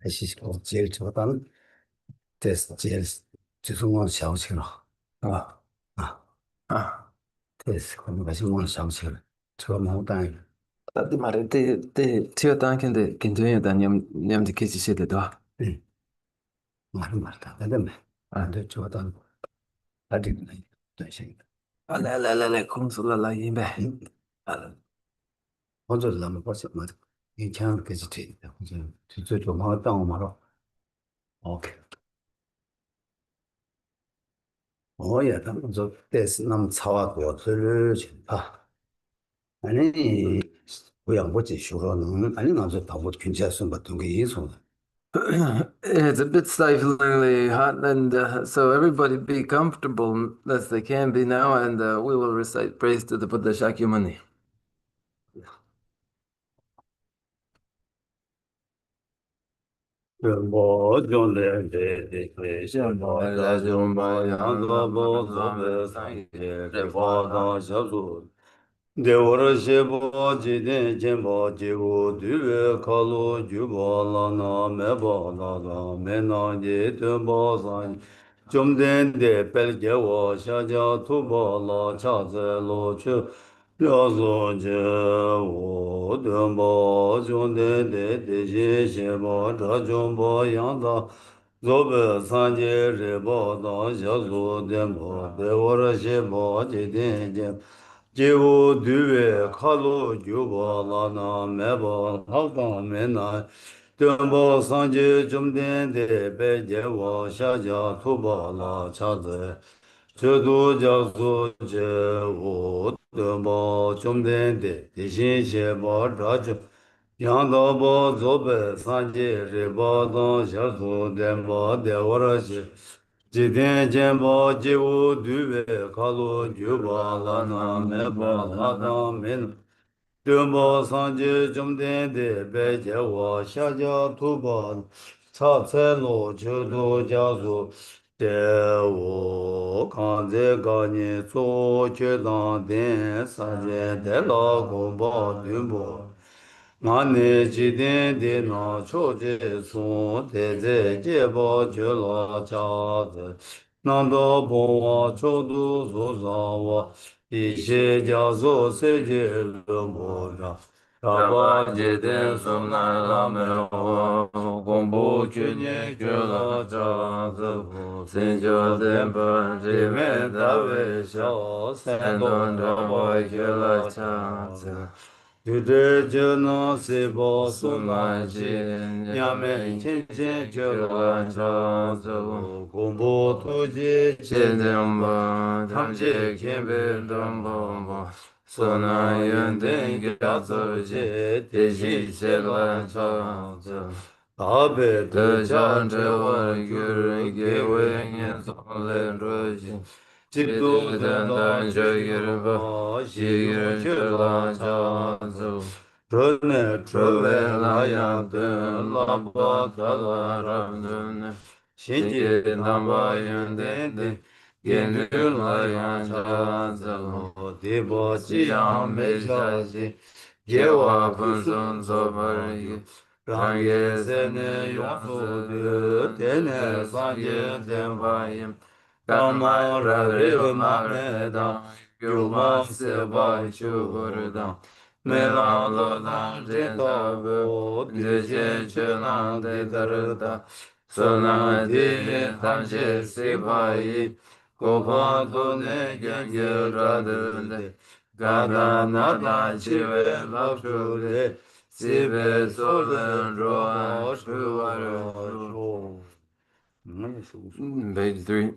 还是我接着当这是接就是我消息了，啊啊啊，这是可能还是我消息了，这个毛蛋，Di mare, ti ho anche che tu da niam di che ci siete da. 嗯，马上，等等呗，Ah, 对，这个当他这个短信的，来，空出了来一呗。嗯，我就是那么高兴嘛，以前给是这的，我就最主要当我嘛了，OK，我也当做但是那么操啊，多做点钱啊。反正不要我继续了，反正那就到我群起来算不动个因素了。It's a bit stiflingly hot, and so everybody be comfortable as they can be now, and we will recite praise to the Buddha Shakyamuni. 我将来的先把大众把杨子包做白三业，这法当小组。对我的西部几天前把几个对外卡路举报了那没报那个没那的对报上，中间的白给我下家土包了车子路去。要说这我的宝兄弟的些些宝，这种宝样子，若不三界日报当小组的宝，对我这些宝几天见，几乎对外卡路就宝了那没宝好当没难。登报三界中天的白界我下家土宝了车子。这都叫做觉悟的宝中天的地心邪宝这就杨道宝左北三界日宝当小组的宝的我这些，几天见宝几无对外卡路九宝拉那没宝拉当没能。正报上界中天的白界我下家土宝，茶菜路球都加速，在我刚在高年做决当天，三界的老公报对报。俺那几天的那秋节送，太在结包去了家子，难道不往成都路上我一些家属谁接了么着？他把几天送来了没我，公布去年去了家子，新旧的本里面的微笑，山东的我去了家子。就这就能随波送来去，娘们亲亲去了长走，公布突击前程吧，他们去看病东方吧，说那远点给他走些，提起起来长走。大白头强者我一个人给为年送来着心。基督的当这一人吧，一人去拉家走，这呢这为拉呀的拉巴达拉让的呢，新界南巴原的，沿着拉呀家走，地波吉阳没消息，夜瓦风声走吧一，让夜色呢永驻的，天呢三界天发音。Kama Radhe Maheda Yuma Seva Chuvardam Mela Lola Jeta Vo Jeje Chelan De Darda Sona De Tamche Sipai Kopa Tone Genge Radhe Gada Nada Chive Lapshure Sive Solen Roa Shuvar Page 3.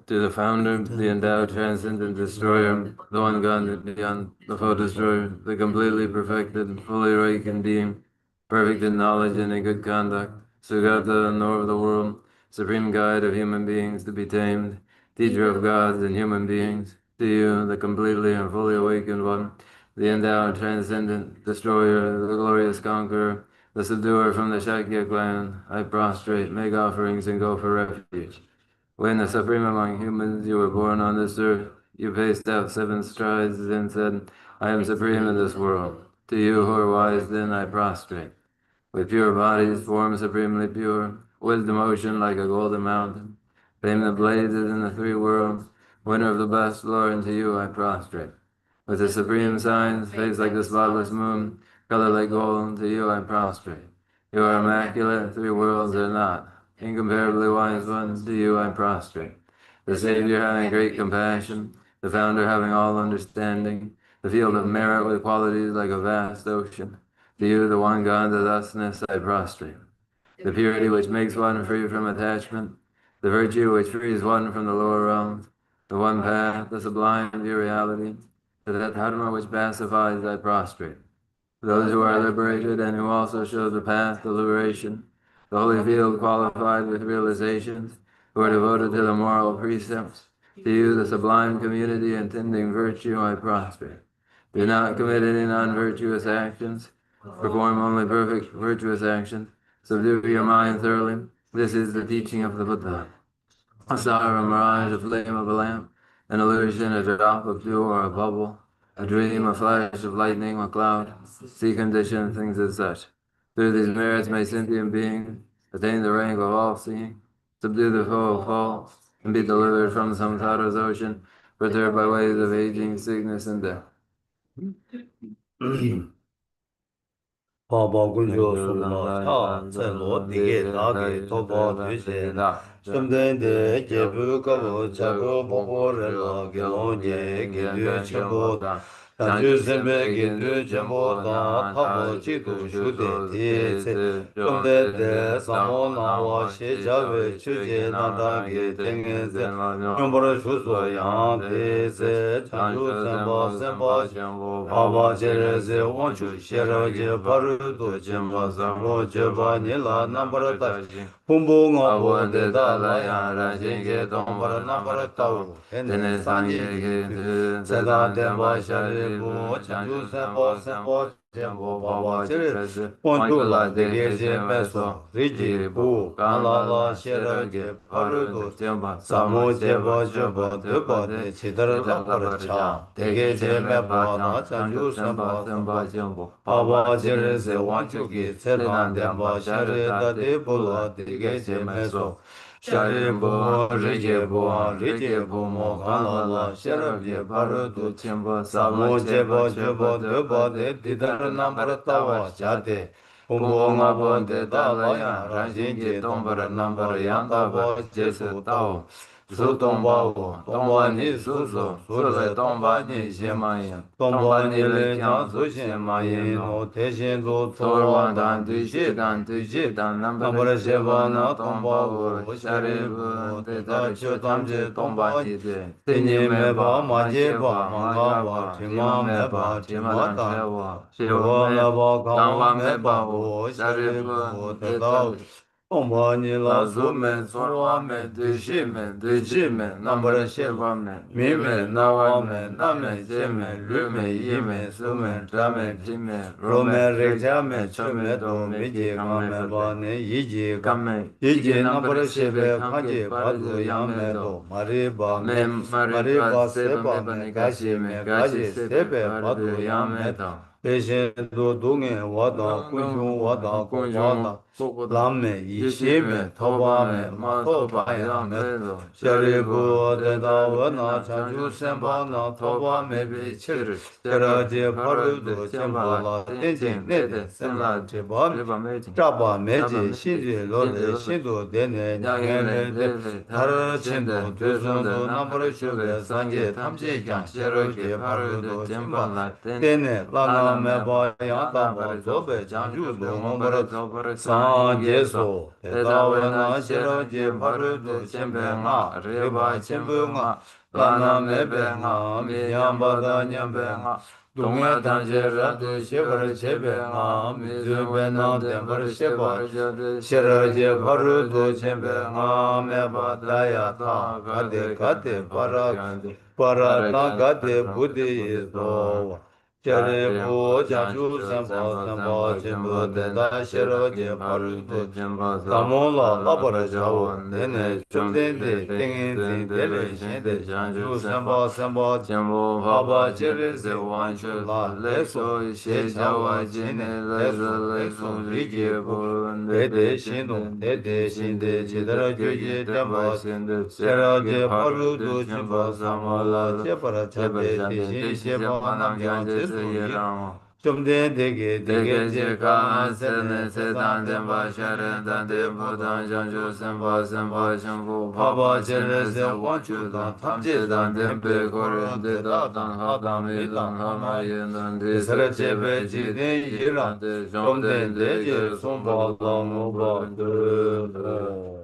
To the founder, the endowed, transcendent destroyer, the one God beyond the foe destroyer, the completely perfected, fully awakened being, perfect in knowledge and in good conduct, Sugata, knower of the world, supreme guide of human beings to be tamed, teacher of gods and human beings, to you, the completely and fully awakened one, the endowed, transcendent destroyer, the glorious conqueror, the subduer from the Shakya clan, I prostrate, make offerings, and go for refuge. When the supreme among humans, you were born on this earth, you paced out 7 strides and said, I am supreme in this world. To you who are wise, then I prostrate. with pure bodies, form supremely pure, wisdom ocean like a golden mountain, fame that blazes in the three worlds, winner of the best Lord, and to you I prostrate. With the supreme signs, face like the spotless moon, color like gold, to you I prostrate. You are immaculate, three worlds are not. Incomparably wise one, to you I prostrate. The Savior having great compassion, the Founder having all understanding, the field of merit with qualities like a vast ocean. To you, the one God, the thusness, I prostrate. The purity which makes one free from attachment, the virtue which frees one from the lower realms, the one path, the sublime pure reality, to that dharma which pacifies, I prostrate. Those who are liberated and who also show the path to liberation, the holy field qualified with realizations, who are devoted to the moral precepts, to you, the sublime community intending virtue, I prostrate. Do not commit any non-virtuous actions, perform only perfect virtuous actions, subdue your mind thoroughly. This is the teaching of the Buddha. A star, a mirage, a flame of a lamp, an illusion, a drop of dew or a bubble, a dream, a flash of lightning, a cloud, see condition, things as such. Through these merits may sentient beings attain the rank of all-seeing, subdue the foe of false, and be delivered from samsara's ocean, perturbed by waves of aging, sickness, and death. Baba Gunjo Sumla Cha, Tselo Dige Dagi, Toba Tuse, Sumden de Jebu Kabo, Chago Bobo Rela, Gelonje, Gendu Chembo, Chanju Sembe, Gendu Chembo, Da, Tabo Chidu Shude, Tse, Sumden de Samo Nawa, She Jave, Chuje, Nandangi, Tengen Se, Nyumbara Shuso, Yang, Tse, Chanju Semba, Semba, Baba Jereze, Wanchu, Sheraje, Parudo, Jemba, Sambo, Jeba, Nila, Nambarata, Pumbu, Ngabo, De Dalaya, Rajinge, Dombara, Nambarata, Ene Sanje, Seda, Demba, Sharibu, Chanju, Sembo, Sembo, Jembo, Baba Jereze, Wanchula, Degeze, Meso, Riji, Bu, Kanala, Sheraje, Parudo, Jemba, Samo, Jeba, Jeba, Deba, De Chidara, Lapara, Cha, Degeze, Meba, Na, Chanju, Semba, Semba, Jembo, Baba Jereze, Wanchuki, Sedan, Demba, Sharida, De Bula, Degeze, Meso, Sharimbo, Rijebo, Rijebo, Mokanala, Sherabye, Parudu, Chimba, Samo, Jeba, Jeba, Deba, De Didar, Nambaratawa, Jate, Pumbo, Ngabo, De Dalaya, Rajinji, Tombara, Nambara, Yandaba, Jesu, Tao, Su Tomba, Tomba Ni Susu, Sule Tomba Ni Shemayan, Tomba Ni Le Chan Su Shemayan, No Teshin Du Torwa Dan Du Shi Dan Du Shi Dan Nambara Shevana Tomba, Sharibu, Teta Chu Tamje Tomba Ni De, Tini Meba, Majeba, Mangaba, Tima Meba, Tima Dan, Shiva Meba, Kama Meba, Sharibu, Teta Omba ni la su me, suwa me, du shi me, du ji me, nambara sheva me, mi me, nawa me, na me, je me, lu me, yi me, su me, tra me, pi me, ro me, rekja me, cho me, do me, ji ka me, ba ne, yi ji ka me, yi ji nambara sheve, kanji, pa zu ya me do, mari ba me, mari ba se ba me, gashi me, gashi se be, pa zu ya me do. Peshe do dunge wada, kunjung wada, wada, Lame, Yishime, Tobame, Matobaya, Sharibu, Deda, Wana, Chanju, Sembana, Tobame, Bichir, Sheraji, Parudu, Chembala, Tenjin, Nede, Senla, Jibam, Jaba, Meji, Shiji, Lode, Shindu, Dene, Nyangene, Tarachindu, Tuzundu, Nambar Shuve, Sanje, Tamji, Yang, Sheraji, Parudu, Chembala, Dene, Lana, Meba, Yanta, Zobe, Chanju, Nombar, Sanjeso, Tedawena, Sheraji, Parudu, Chembenga, Reba, Chembenga, Lana Mebenga, Miyambada, Nyambenga, Dunga Tanjera, Shevar, Chebenga, Mizubena, Denver, Shevar, Sheraji, Parudu, Chembenga, Mebadaya, Gade, Gade, Parata, Gade, Buddhi, Cherepo Jachu Sempa Sempa Chimpa Teta Shero Je Paru Tamola Labara Jawo Tene Chumden De Tengen Ten Dele Shende Chanchu Sempa Sempa Papa Chere Se Wanchu La Leso She Chawa Jene Leso Riki Po Dede Shindo Dede Shinde Chedara Juji Tempa Shera Je Paru Du Chimpa Samala Chepara Chande Tishin Shepa Namja Jesu Chumde dege dege je ka sene se dan den ba share dan de bu dan jan ju sen ba shambu pa ba chere se wa chu dan tam je dan den pe ko re de da dan ha dan mi dan ha ma yin dan de sare che be ji de yi ran de chumde de je sum ba la mo ba de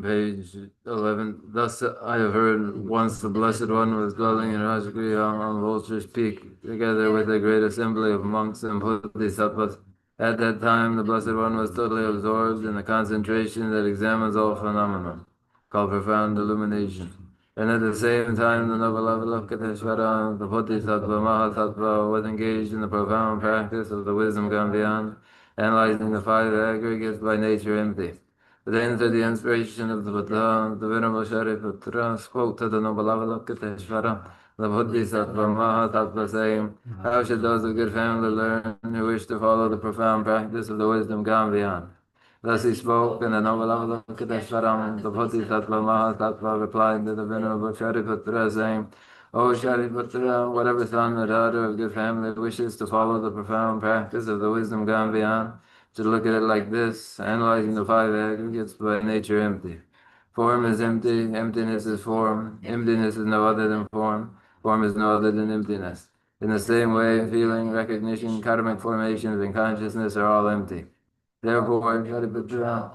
Page 11. Thus I have heard once the Blessed One was dwelling in Rajagriha on Vulture's Peak, together with a great assembly of monks and Bodhisattvas. At that time, the Blessed One was totally absorbed in the concentration that examines all phenomena, called profound illumination. And at the same time, the noble Avalokiteshvara, the Bodhisattva Mahasattva, was engaged in the profound practice of the wisdom gone beyond, analyzing the five aggregates by nature empty. Then, through the inspiration of the Buddha, the Venerable Shariputra spoke to the noble Avalokiteshvara, the Bodhisattva Mahasattva, saying, how should those of good family learn who wish to follow the profound practice of the wisdom gone beyond? Thus he spoke, and the noble Avalokiteshvara, the Bodhisattva Mahasattva, replied to the Venerable Shariputra, saying, O Shariputra, whatever son or daughter of good family wishes to follow the profound practice of the wisdom gone beyond, to look at it like this, analyzing the five aggregates by nature empty. Form is empty, emptiness is form, emptiness is no other than form is no other than emptiness. In the same way, feeling, recognition, karmic formations, and consciousness are all empty. Therefore, Shariputra,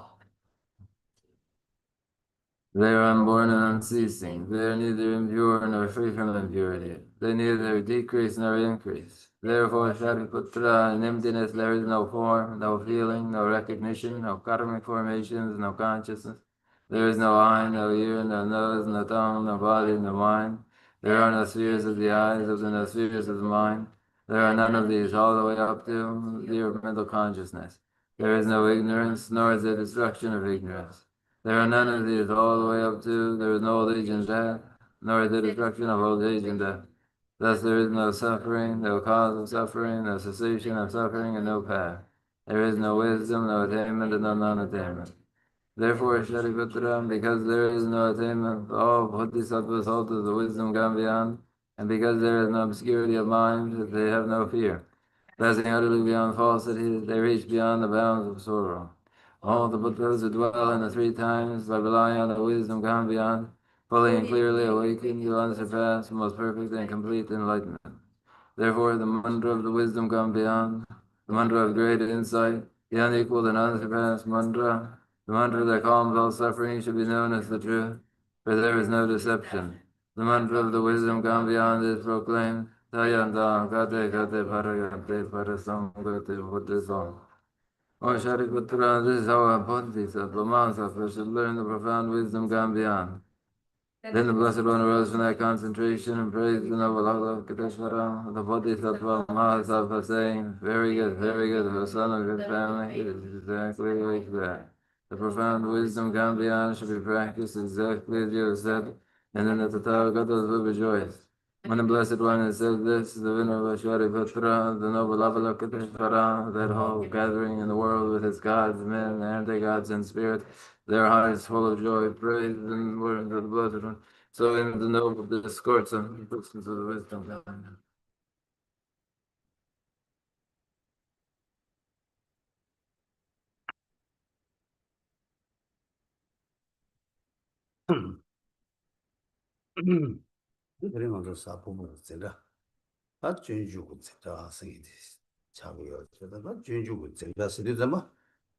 they are unborn and unceasing. They are neither impure nor free from impurity. They neither decrease nor increase. Therefore, Shariputra, in emptiness there is no form, no feeling, no recognition, no karmic formations, no consciousness. There is no eye, no ear, no nose, no tongue, no body, no mind. There are no spheres of the eyes, no spheres of the mind. There are none of these all the way up to your mental consciousness. There is no ignorance, nor is there destruction of ignorance. There are none of these all the way up to, there is no old age and death, nor is there destruction of old age and death. Thus there is no suffering, no cause of suffering, no cessation of suffering, and no path. There is no wisdom, no attainment, and no non-attainment. Therefore, Shariputra, because there is no attainment, all Bodhisattvas hold to the wisdom gone beyond, and because there is no obscurity of mind, they have no fear. Passing utterly beyond falsity, they reach beyond the bounds of sorrow. All the Buddhas who dwell in the three times by relying on the wisdom gone beyond, fully and clearly awakened to unsurpassed, most perfect and complete enlightenment. Therefore, the mantra of the wisdom gone beyond, the mantra of great insight, the unequaled and unsurpassed mantra, the mantra that calms all suffering should be known as the truth, for there is no deception. The mantra of the wisdom gone beyond is proclaimed, Tayanta Kate Kate Paragate Parasamgate Buddhisam. O Shariputra, this is how a Bodhisattva Mahasattva should learn the profound wisdom gone beyond. Then the Blessed One arose from that concentration and praised the noble Avalokiteshvara, the Bodhisattva Mahasattva, saying, very good, O son of good family, it is exactly like that. The profound wisdom gone beyond should be practiced exactly as you have said, and then the Tathagatas will rejoice. When the Blessed One has said this, the Venerable Shariputra, the noble Avalokiteshvara, that whole gathering in the world with its gods, men, anti-gods, and spirits, their hearts full of joy, praise and words of the Blessed One. So in the noble discourse on the books of the wisdom. 그래 먼저 사포를 제가 다 준주고 제가 생이 자고요. 제가 다 준주고 제가 쓰리자마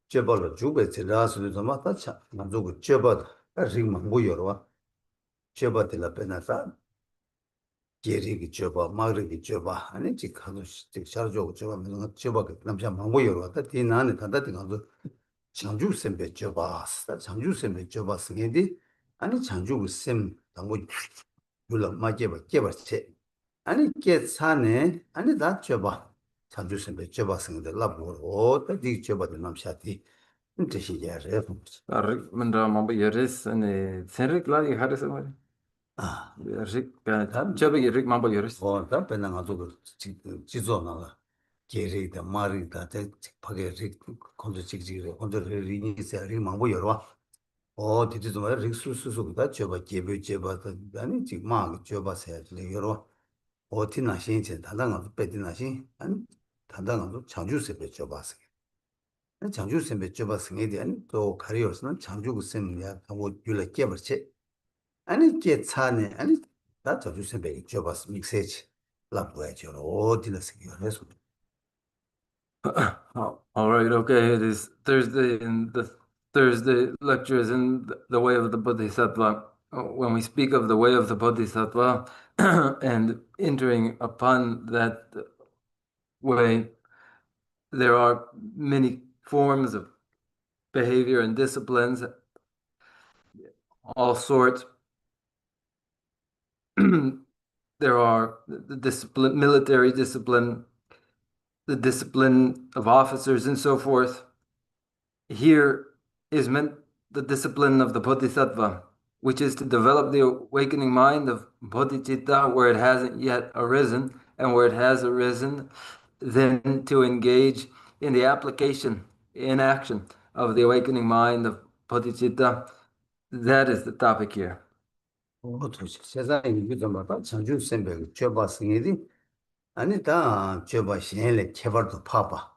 제발로 주베 제가 쓰리자마 다 만족을 제발 링만 보여라. 제발들 빼나서 제리기 제발 마르기 제발 아니 지가도 잘하고 제발 무슨 제발 남자 망보여라. 다 뒤나는 다다 가서 장주 셈배 제발 장주 셈배 제발 쓰게디 아니 장주 셈 당고 불러 마제바 제발 체 아니 게 사네 아니 다 줘봐 자주선배 줘봐 생들 라보로 어디 줘봐도 남샤디 뜻이 야래 Rick mendra mambo yoris ane senrik la y haris amari. 아 Rick 단, chabe Rick mambo yoris. 다 배낭 가지고 지존나가 게리다 마리다 대 파게 릭 콘도 찍찍이 콘도 리니세 리 망보 여러 디디 좀 릭수수수가 줘봐 제베 줘봐 아니 지금 막 줘봐서 여러 어디나 신체 다당도 빼디나시 아니 다당도 장주세 줘봐서 장주세 줘봐서 에 대한 또 가리어서는 장주고 셈이야 뭐 줄에 깨버치 아니 게 차네 아니 다 장주세 줘봐서 믹세지 라고야죠 어디나 생겨서 All right, okay. It is Thursday, and the Thursday lecture is in the way of the Bodhisattva. When we speak of the way of the Bodhisattva and entering upon that way, there are many forms of behavior and disciplines, all sorts. There are the discipline, military discipline, the discipline of officers, and so forth. Here is meant the discipline of the Bodhisattva, which is to develop the awakening mind of Bodhicitta where it hasn't yet arisen, and where it has arisen, then to engage in the application, in action of the awakening mind of Bodhicitta. That is the topic here. 세상에 이거 좀 봐봐. 장주 선배 줘봐 승리디 아니 다 줘봐 신뢰 개발도 파봐.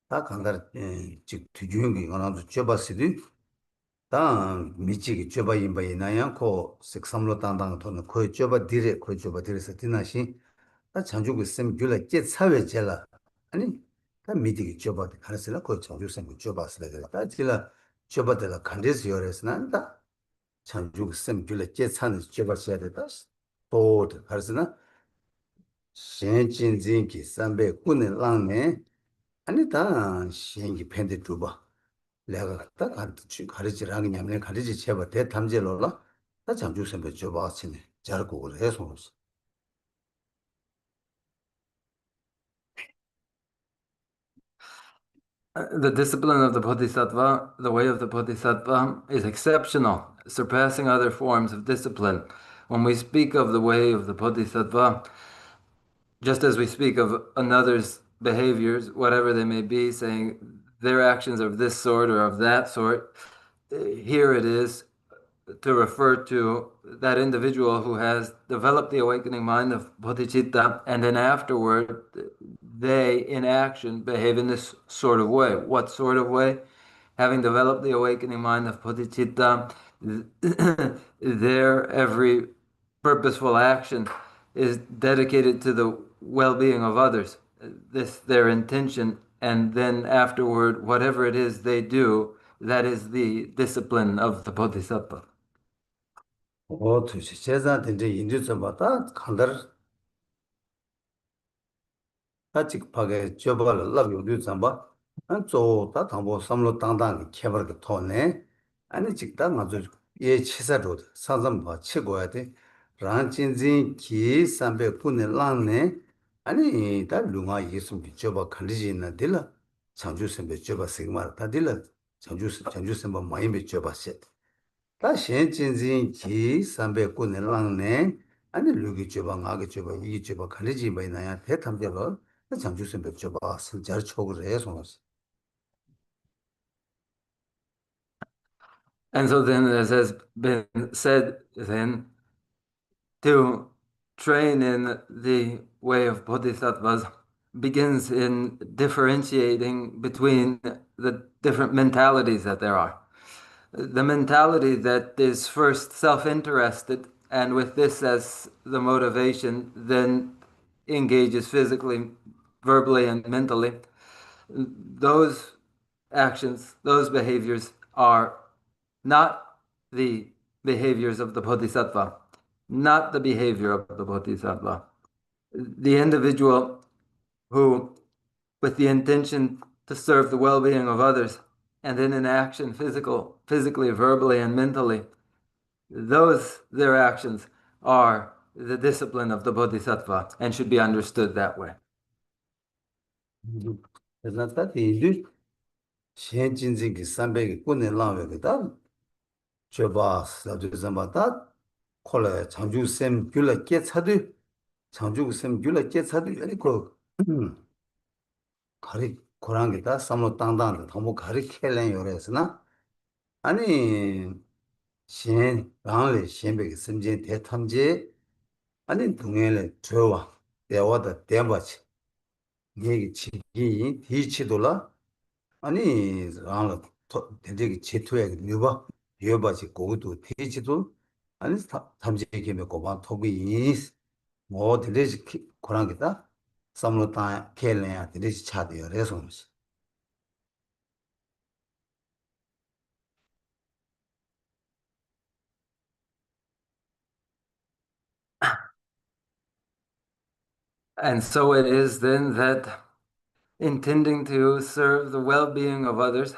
다 간다 즉 뒤중에 이거나도 줘봤으디 다 미치기 줘봐 임바 이나야 코 색삼로 당당 돈은 거 줘봐 디레 거 줘봐 디레서 디나시 다 장주고 쌤 줄에 제 사회 제라 아니 다 미디기 줘봐 가르스라 거 장주 쌤 줘봤으라 다 지라 줘봐들 간데스 요레스나 chanjuk sem gyula che chan cheba shede das tod harsna shen chin zin ki sambe kun lang ne ani ta shen gi pende duba 내가 딱 가르치라는 냐면 가르치 제가 대 탐제로라 다 chanjuk sem be joba chine 잘 그걸 해서 The discipline of the Bodhisattva, the way of the Bodhisattva, is exceptional, surpassing other forms of discipline. When we speak of the way of the Bodhisattva, just as we speak of another's behaviors, whatever they may be, saying their actions are of this sort or of that sort, here it is to refer to that individual who has developed the awakening mind of bodhicitta, and then afterward they, in action, behave in this sort of way. What sort of way? Having developed the awakening mind of bodhicitta, their every purposeful action is dedicated to the well-being of others. This their intention, and then afterward, whatever it is they do, that is the discipline of the bodhisattva. 도시 제자 된지 인지 좀 봤다 간다 같이 파게 줘발 랍 요리 좀 봐. 안쪽다 담보 삼로 땅땅 개발게 토네 아니 직다 맞아 예 치사로 상점 봐 치고야 돼 란진진 기 삼배 군에 랑네 아니 다 룽아 예수 줘봐 간리지 있나 들라 장주 선배 줘봐 생말 다 들라 장주 선배 많이 줘봐 다 신진진 기 삼배 군에 랑네 아니 류기 줘봐 나게 줘봐 이 줘봐 간리지 많이나야 대탐대로 장주 선배 줘봐 성잘 초를 해서 And so then, as has been said, then to train in the way of bodhisattvas begins in differentiating between the different mentalities that there are. The mentality that is first self-interested, and with this as the motivation, then engages physically, verbally, and mentally. Those actions, those behaviors are not the behaviors of the bodhisattva, not the behavior of the bodhisattva. The individual who, with the intention to serve the well-being of others, and then in action, physically, verbally, and mentally, their actions are the discipline of the Bodhisattva and should be understood that way. 그래서 다 인류 현진지기 300이 군에 나와거든. 저봐 사주선마다 콜레 장주샘 귤라 깨차도 장주샘 귤라 깨차도 이거 가리 고랑게다 삼로 땅땅도 너무 가리 켈렌 요래서나 아니 신 방을 신백이 심진 대탐지 아니 동해를 저와 대화다 대마치 얘기 지기 뒤치돌라 아니 랑 되게 제토에 누바 여바지 고도 뒤치도 아니 탐지게 메고만 토비 뭐 되게 고랑게다 삼로 땅 켈렌야 되게 차대요 그래서 And so it is then that intending to serve the well-being of others,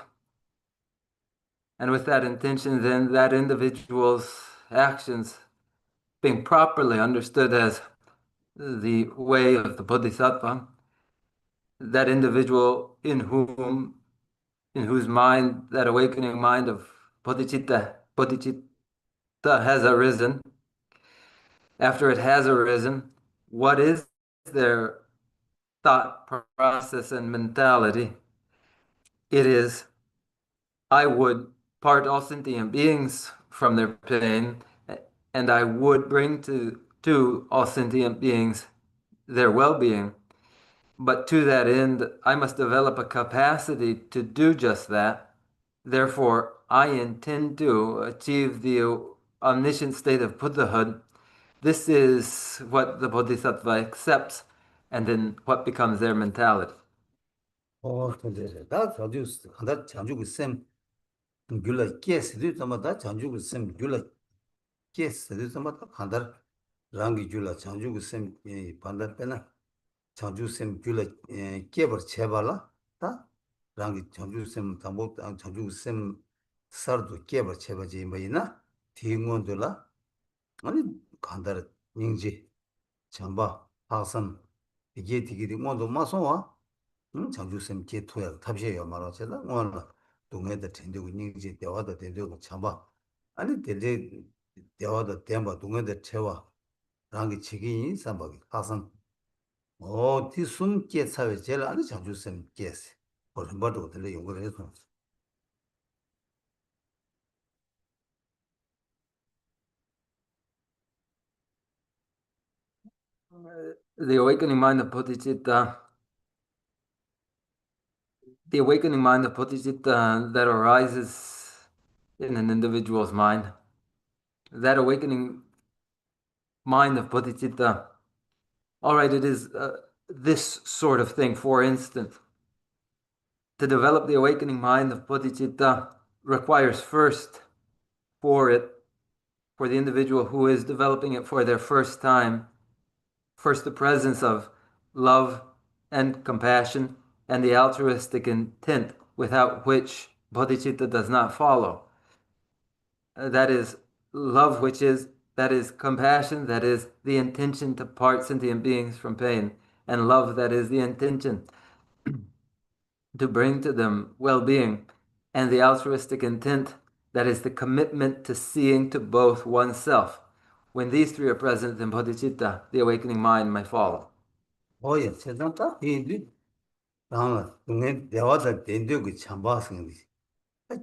and with that intention, then that individual's actions being properly understood as the way of the Bodhisattva, that individual in whose mind that awakening mind of bodhicitta has arisen. After it has arisen, what is their thought process and mentality? It is, I would part all sentient beings from their pain, and I would bring to all sentient beings their well-being. But to that end, I must develop a capacity to do just that. Therefore, I intend to achieve the omniscient state of Buddhahood. This is what the Bodhisattva accepts, and then what becomes their mentality. 근데 다 자주 한다 자주 쌤 귤라 깨스도 담아다 자주 쌤 귤라 깨스도 담아다 한다 랑기 귤라 자주 쌤 반다 빼나 자주 쌤 귤라 깨버 제발라 다 랑기 자주 쌤 담보 자주 쌤 서도 깨버 제바지 뭐이나 뒤응원들라 아니 간다 닝지 잠바 하선 이게 되게 뭐도 마소와 장주쌤 개토야 탑시에요 말하잖아. 오늘 동네에 텐데고 닝지 대화도 되고 참바. 아니 되게 대화도 대마 동네에 채와. 랑기 책임이 삼박이 가선. 뒤숨 깨차에 제일 아니 장주쌤 깨스. 그런 것도 들려 연구를 해서. The awakening mind of bodhicitta, the awakening mind of bodhicitta that arises in an individual's mind, that awakening mind of bodhicitta, all right, it is this sort of thing. For instance, to develop the awakening mind of bodhicitta requires first for it, for the individual who is developing it for their first time, first the presence of love and compassion and the altruistic intent without which bodhicitta does not follow. That is love, that is compassion, that is the intention to part sentient beings from pain, and love, that is the intention to bring to them well-being, and the altruistic intent, that is the commitment to seeing to both oneself. When these three are present, then bodhicitta, the awakening mind, may follow. 예, 세상다 이디 당은 동네 대화도 된되고 참바승이.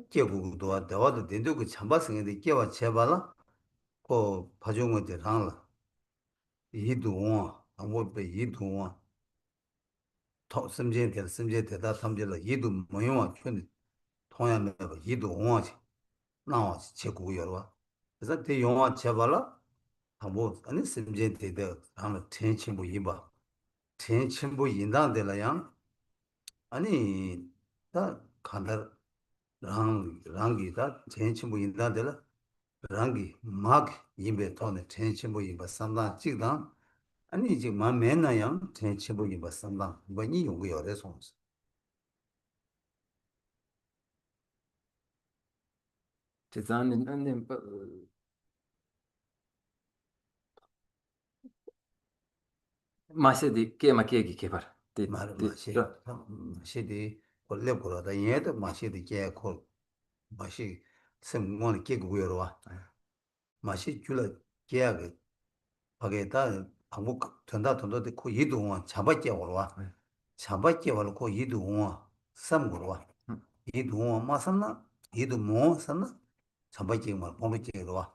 깨고도 대화도 된되고 참바승이 깨와 제발라. 그 봐중어들 당라. 이동아 아무도 이동아 심지에 대다 탐질라 이도 모형아 춘 통야면 이도 옹아지 나와지 제고 열어 그래서 대 용아 제발라 아무 아니 심지에 대다 하나 텐친부 이봐 텐친부 인당들라양 아니 다 간다 랑기다 텐친부 인당들라 랑기 막 임베 토네 텐친부 이봐 삼단 찍당 아니 이제 마매나양 텐친부 이봐 삼단 뭐니 용거 열어서 마시디 게마케기 개발. 말 디 맛이 맛이 콜레보라다 얘도 맛이 게 콜. 맛이 생mon이 깨고요 와. 맛이 줄어 깨야게 바게다 방목 전다 전도데 코 이동원 잡아게 오러와. 잡아게 오고 이동원 삼고와. 이동원 마산나 이동원 산나 잡아게 말 pomeke 와.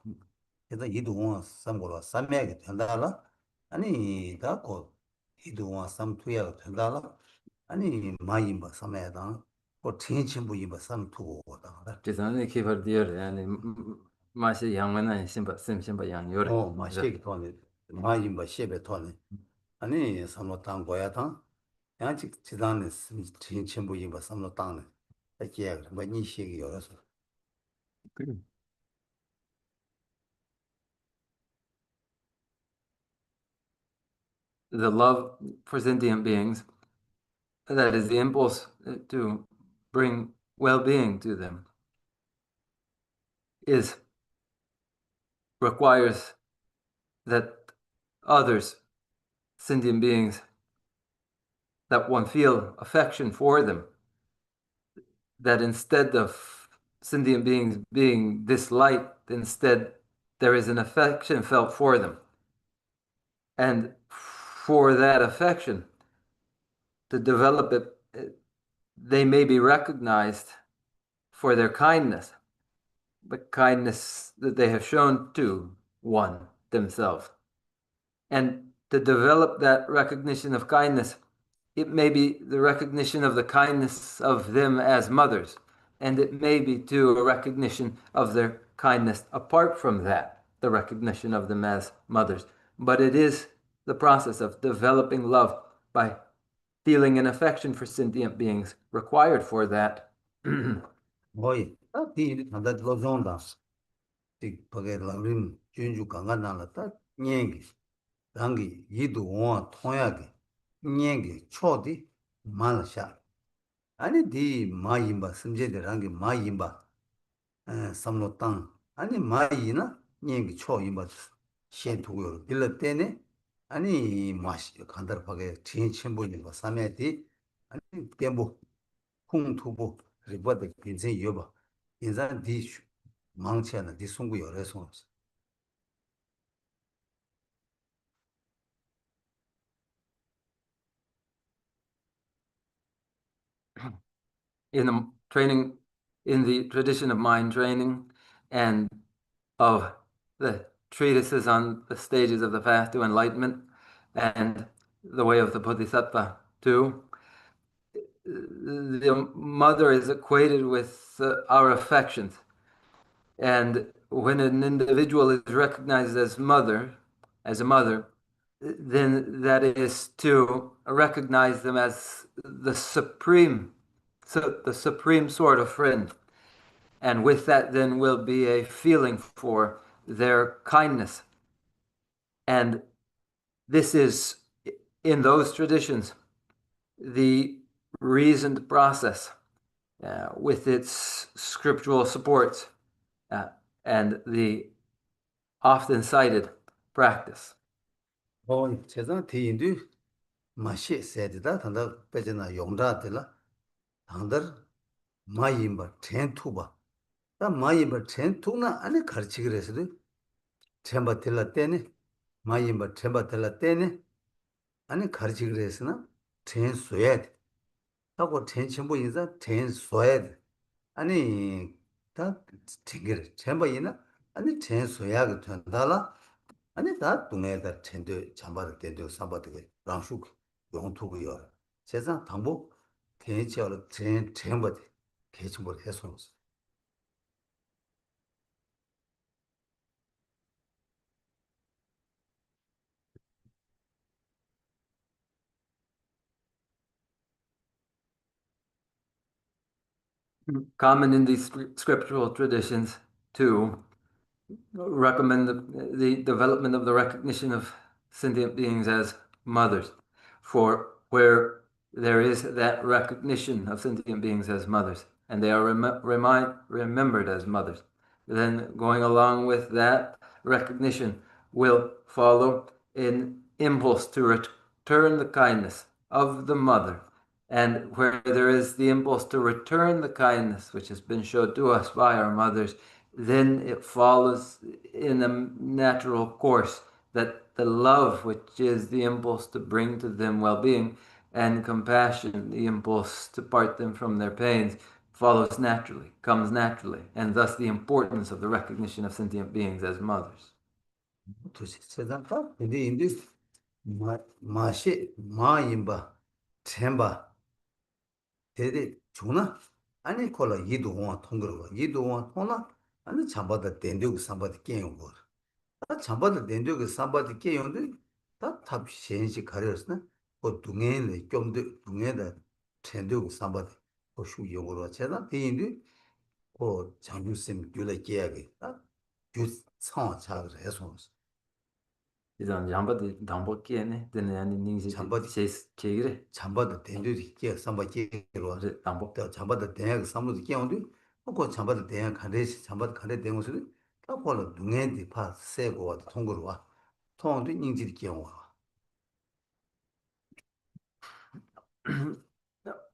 그래서 이동원 삼고와 삼매게 된다라. 아니 다고 이동원 삼투야 된다라. 아니 마이마 삼매다. 그 진심부 이마 삼투고다. 지산에 개발 디어 아니 마시 양만한 심바 심심바 양 요래. 마시기 토네. 마이마 셰베 토네. 아니 삼로 땅 거야 당. 양치 지단에 진심부 이마 삼로 땅네. 이게 뭐 니시기 열어서. The love for sentient beings, that is the impulse to bring well-being to them, requires that others, sentient beings, that one feel affection for them, that instead of sentient beings being disliked, instead there is an affection felt for them. And for that affection to develop it, they may be recognized for their kindness, the kindness that they have shown to one themselves. And to develop that recognition of kindness, it may be the recognition of the kindness of them as mothers, and it may be too a recognition of their kindness apart from that, the recognition of them as mothers. But it is the process of developing love by feeling an affection for sentient beings required for that. 뭐이 이 나다 로존다 이 버게 라림 준주 강간나라 딱 녀기 당기 이도 원 통하게 녀기 초디 말샤 아니 디 마임바 심제데랑게 마임바 삼로 땅 아니 마이나 녀기 초임바 셴투고 빌러 때네 아니 마시 간다르파게 진침보는 거 삼야디 아니 템보 풍투보 리버드 빈세 여바 인산 디 망치하는 디 송구 열애송 In the training, in the tradition of mind training and of the treatises on the stages of the path to enlightenment and the way of the Bodhisattva too, the mother is equated with our affections. And when an individual is recognized as a mother, then that is to recognize them as the supreme sort of friend. And with that then will be a feeling for their kindness. And this is, in those traditions, the reasoned process with its scriptural supports and the often cited practice. 세상 대인도 마시 세드다 단다 빼잖아 용다들라 단다 마이임바 텐투바 다 마이임바 텐투나 아니 가르치 그래서도 템바텔라 때네 마이임바 템바텔라 때네 아니 가르치 그래서나 텐소야 하고 텐침보 인자 텐소야 아니 다 팅게 템바이나 아니 텐소야가 된다라 아니 다 동네다 텐도 잠바를 때도 삼바되게 랑슈 용투고요. 세상 당보 대체로 템바데 개침보 해서 Common in these scriptural traditions to recommend the development of the recognition of sentient beings as mothers. For where there is that recognition of sentient beings as mothers, and they are remembered as mothers, then going along with that recognition will follow an impulse to return the kindness of the mother, and where there is the impulse to return the kindness which has been showed to us by our mothers, then it follows in a natural course that the love, which is the impulse to bring to them well-being, and compassion, the impulse to part them from their pains, follows naturally, comes naturally, and thus the importance of the recognition of sentient beings as mothers. 도시 세상가 근데 인디 마시 마임바 템바 데데 주나 아니 콜라 이도와 통거가 이도와 통나 아니 잠바다 덴데고 삼바디 깨용고 다 잠바다 덴데고 삼바디 깨용데 다탑 현시 가려스나 그 둥에네 좀더 둥에다 덴데고 삼바디 고슈 용으로 제가 대인데 그 장주심 줄에 깨야게 다주 상황 차를 해서 이런 잠바디 담보기에네 되는 아니 닝시 잠바디 제기래 잠바다 덴데디 깨 삼바 깨로 그래 담보 또 잠바다 대학 삼무도 깨운데 그 잠바다 대학 간데시 잠바다 간데 대모스 딱 보는 눈에디 파 세고 통으로 와 통도 인지디 깨와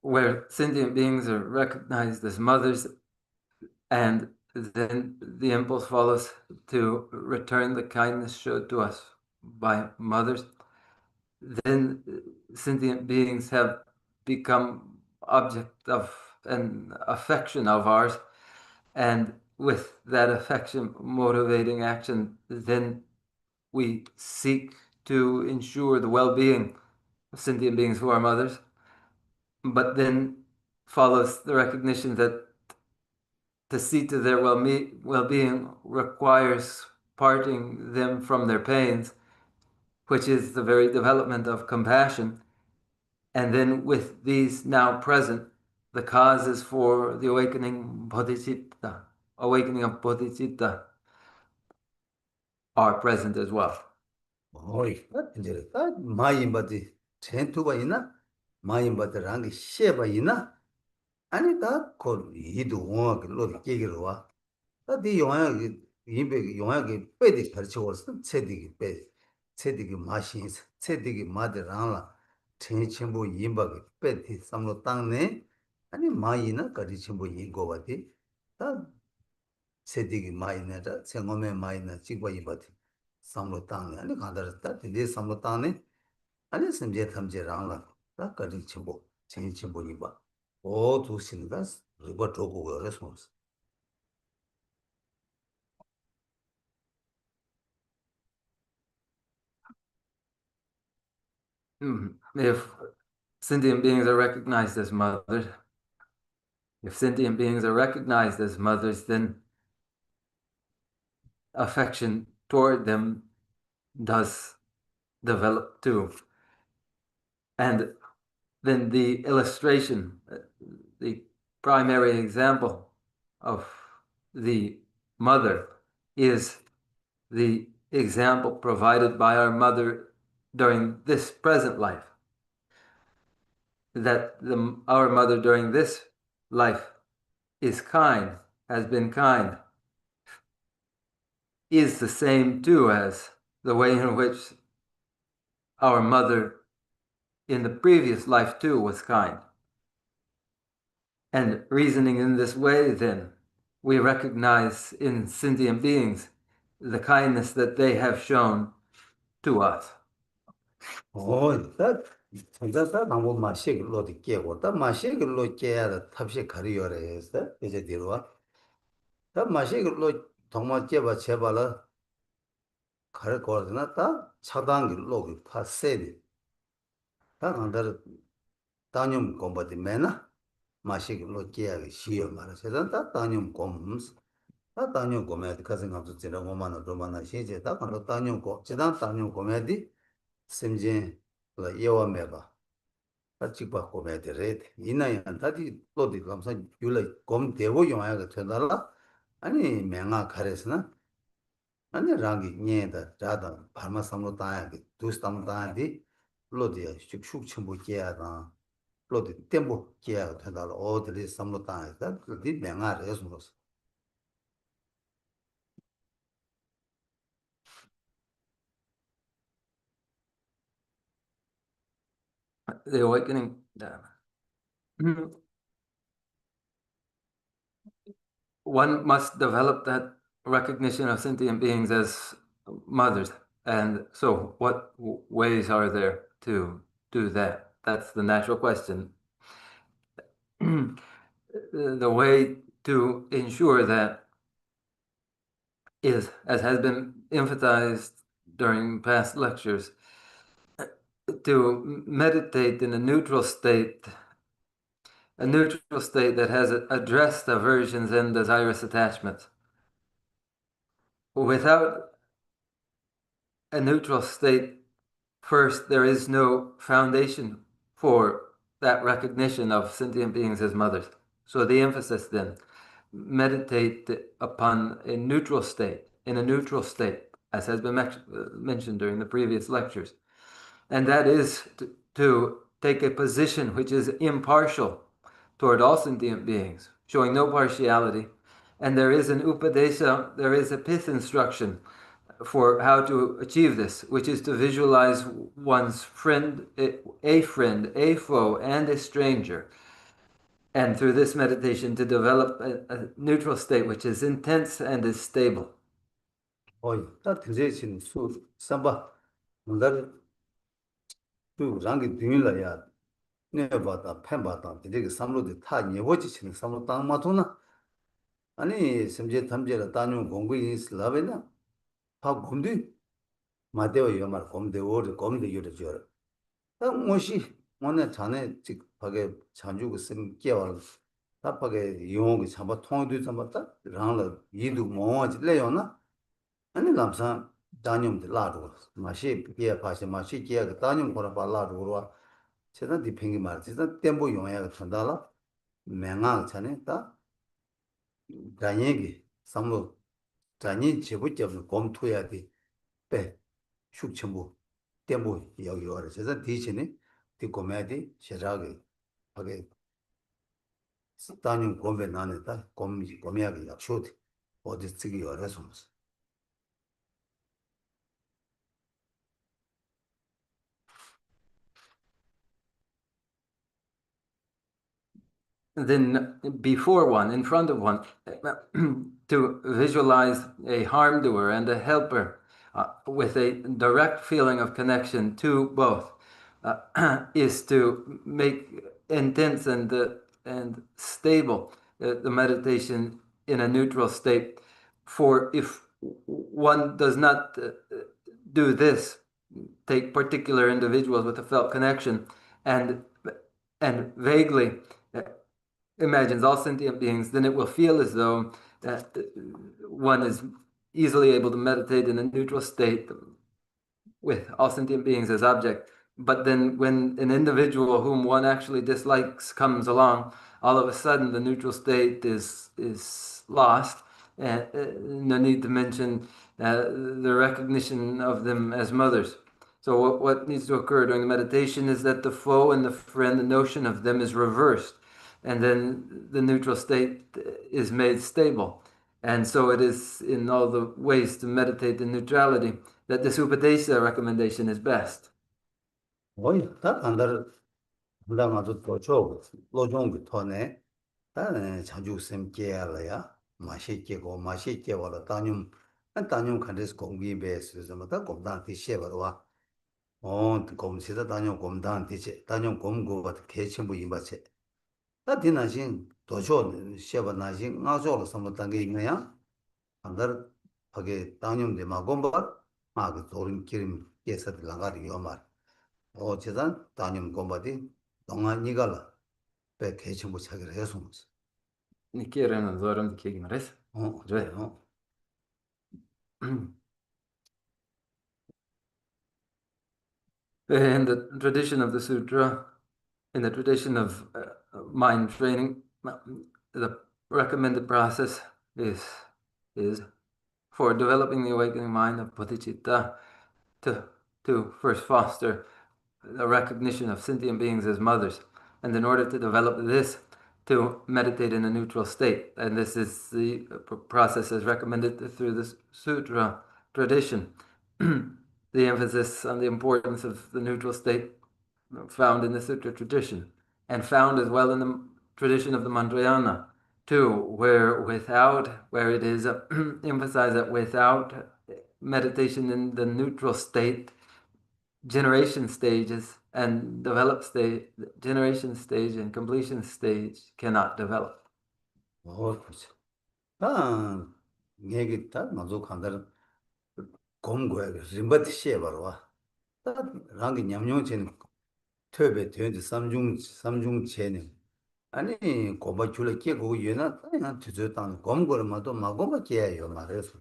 where sentient beings are recognized as mothers, and then the impulse follows to return the kindness showed to us by mothers, then sentient beings have become object of an affection of ours, and with that affection motivating action, then we seek to ensure the well-being of sentient beings who are mothers, but then follows the recognition that to see to their well-being requires parting them from their pains, which is the very development of compassion. And then with these now present, the causes for the awakening of bodhicitta, are present as well. 어이 이제 딱 마임바디 전투가 있나 마임바드랑 셰바 있나 아니 다그 이도 원하게 로디 깨기로 와 다디 영화 이베 영화게 빼디 가르쳐서 체디기 빼 체디기 마신스 체디기 마드랑라 천천부 임바게 빼디 삼로 땅네 아니 마이나 가르침부 인고바디 다 체디기 마이나다 생om에 마이나 찍고 이바디 삼로 땅네 아니 가다르다 디 삼로 땅네 아니 심제 탐제랑라 다 가르침부 천천부 이바 오 두신다 리버 조고가 레스모스 If sentient beings are recognized as mothers, then affection toward them does develop too. And then the illustration, the primary example of the mother is the example provided by our mother during this present life. That our mother during this life is kind, has been kind, is the same too as the way in which our mother in the previous life too was kind. And reasoning in this way, then, we recognize in sentient beings the kindness that they have shown to us. 다 전자다 나무 마시글로 깨고 다 마시글로 깨야 탑시 가리요래 했어 이제 뒤로 다 마시글로 정말 깨봐 제발라 가를 거잖아 다 차단길로 파세디 다 간다르 다뇽 공부디 매나 마시글로 깨야 시여 말아서 다 다뇽 공스 다 다뇽 공에디 가진 감수 지나 뭐만은 도만나 시제 다 간다 다뇽 공 지단 다뇽 공에디 심진 라 예와 매바 같이 받고 매들에 이나야 다디 또디 감사 줄래 검 대고 용하가 된다라 아니 맹아 가래스나 아니 랑기 녀다 자다 발마 삼로 다야기 두스담 다야디 로디야 슉슉 첨부 깨야다 로디 템보 깨야 된다라 어들이 삼로 다야다 그디 맹아 레스노스 the awakening. One must develop that recognition of sentient beings as mothers. And so, what ways are there to do that? That's the natural question. The way to ensure that is, as has been emphasized during past lectures, to meditate in a neutral state that has addressed aversions and desirous attachments. Without a neutral state, first, there is no foundation for that recognition of sentient beings as mothers. So the emphasis then, meditate upon a neutral state, in a neutral state, as has been mentioned during the previous lectures. And that is to take a position which is impartial toward all sentient beings, showing no partiality. And there is an upadesa, there is a pith instruction for how to achieve this, which is to visualize one's friend, a foe, and a stranger. And through this meditation, to develop a neutral state which is intense and is stable. 어이, 다 드제신 수 삼바 뭔가를 그 랑기 뒤밀라야 내봐다 팬바다 되게 삼로도 타 예워지 치는 삼로 땅 맞구나 아니 심지어 탐제라 따뉴 공부이 슬라베나 파 군디 마데오 요말 곰데 오르 곰데 요르 저 뭐시 오늘 전에 직 하게 잔주고 쓴 깨월 답하게 용이 잡아 통도 잡았다 랑라 이도 뭐지 레요나 아니 남산 다님들 라도 마시 비에 파시 마시 기야 다님 거라 발라도로 제가 디팽이 말 진짜 템포 용해가 전달라 맹아 전에 다 다니기 삼로 다니 제부터 검토해야 돼빼 숙천부 템포 여기 와서 제가 디치네 디 고메디 시작이 하게 다님 공배 나는다 고미하게 약초디 어디 쓰기 어려서 Then before one, in front of one, to visualize a harm doer and a helper with a direct feeling of connection to both is to make intense and stable the meditation in a neutral state. For if one does not do this, take particular individuals with a felt connection and vaguely imagines all sentient beings, then it will feel as though one is easily able to meditate in a neutral state with all sentient beings as object. But then when an individual whom one actually dislikes comes along, all of a sudden the neutral state is lost. No need to mention the recognition of them as mothers. So what needs to occur during the meditation is that the foe and the friend, the notion of them is reversed. And then the neutral state is made stable. And so it is in all the ways to meditate in neutrality that this Upadesa recommendation is best. 어이 다 안다를 나가도 도초 로종기 토네 다 자주 셈께야라야 마시께고 마시께와라 따뇽 칸데스 공기 베스에서 뭐다 공단 디셰버와 공시다 따뇽 공단 디체 따뇽 공고가 개침부 임바체 다 디나신 도초 셰버 나신 나조로 섬도 단계 있나야 안다를 하게 따뇽데 마곰바 마그 도린 기름 예서들 나가리 요말 제단 따뇽 공바디 동안 이갈라 배 개침부 차기를 해서 Ni quieren adorar que ignores. 그래 In the tradition of the sutra, in the tradition of mind training, the recommended process is for developing the awakening mind of bodhicitta to first foster the recognition of sentient beings as mothers, and in order to develop this, to meditate in a neutral state. And this is the process as recommended through the sutra tradition. The emphasis on the importance of the neutral state found in the Sutra tradition, and found as well in the tradition of the Mantrayana, too, where it is emphasized that without meditation in the neutral state, generation stages and develop stage, generation stage and completion stage cannot develop. 그렇죠. 아, 얘기 다 먼저 간다는 공고에 림바트 시에 바로 와. 다 랑게 냠뇽체는 퇴배 되는지 삼중 체는 아니 고바 줄에 깨고 얘나 그냥 뒤졌다는 공고를 마고바 깨요 말해서.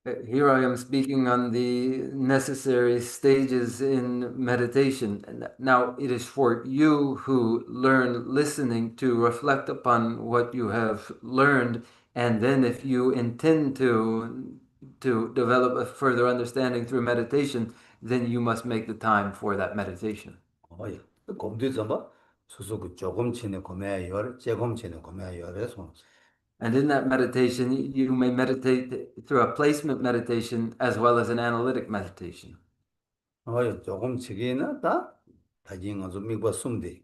Here I am speaking on the necessary stages in meditation. Now, it is for you who learn listening to reflect upon what you have learned, and then if you intend to develop a further understanding through meditation, then you must make the time for that meditation. 어이. 곰도 잡아. 소소 그 조금 치네 고매요. 조금 치네 고매요. 그래서 And in that meditation, you may meditate through a placement meditation as well as an analytic meditation. 조금 치기나 다 다진 아주 미과 숨데.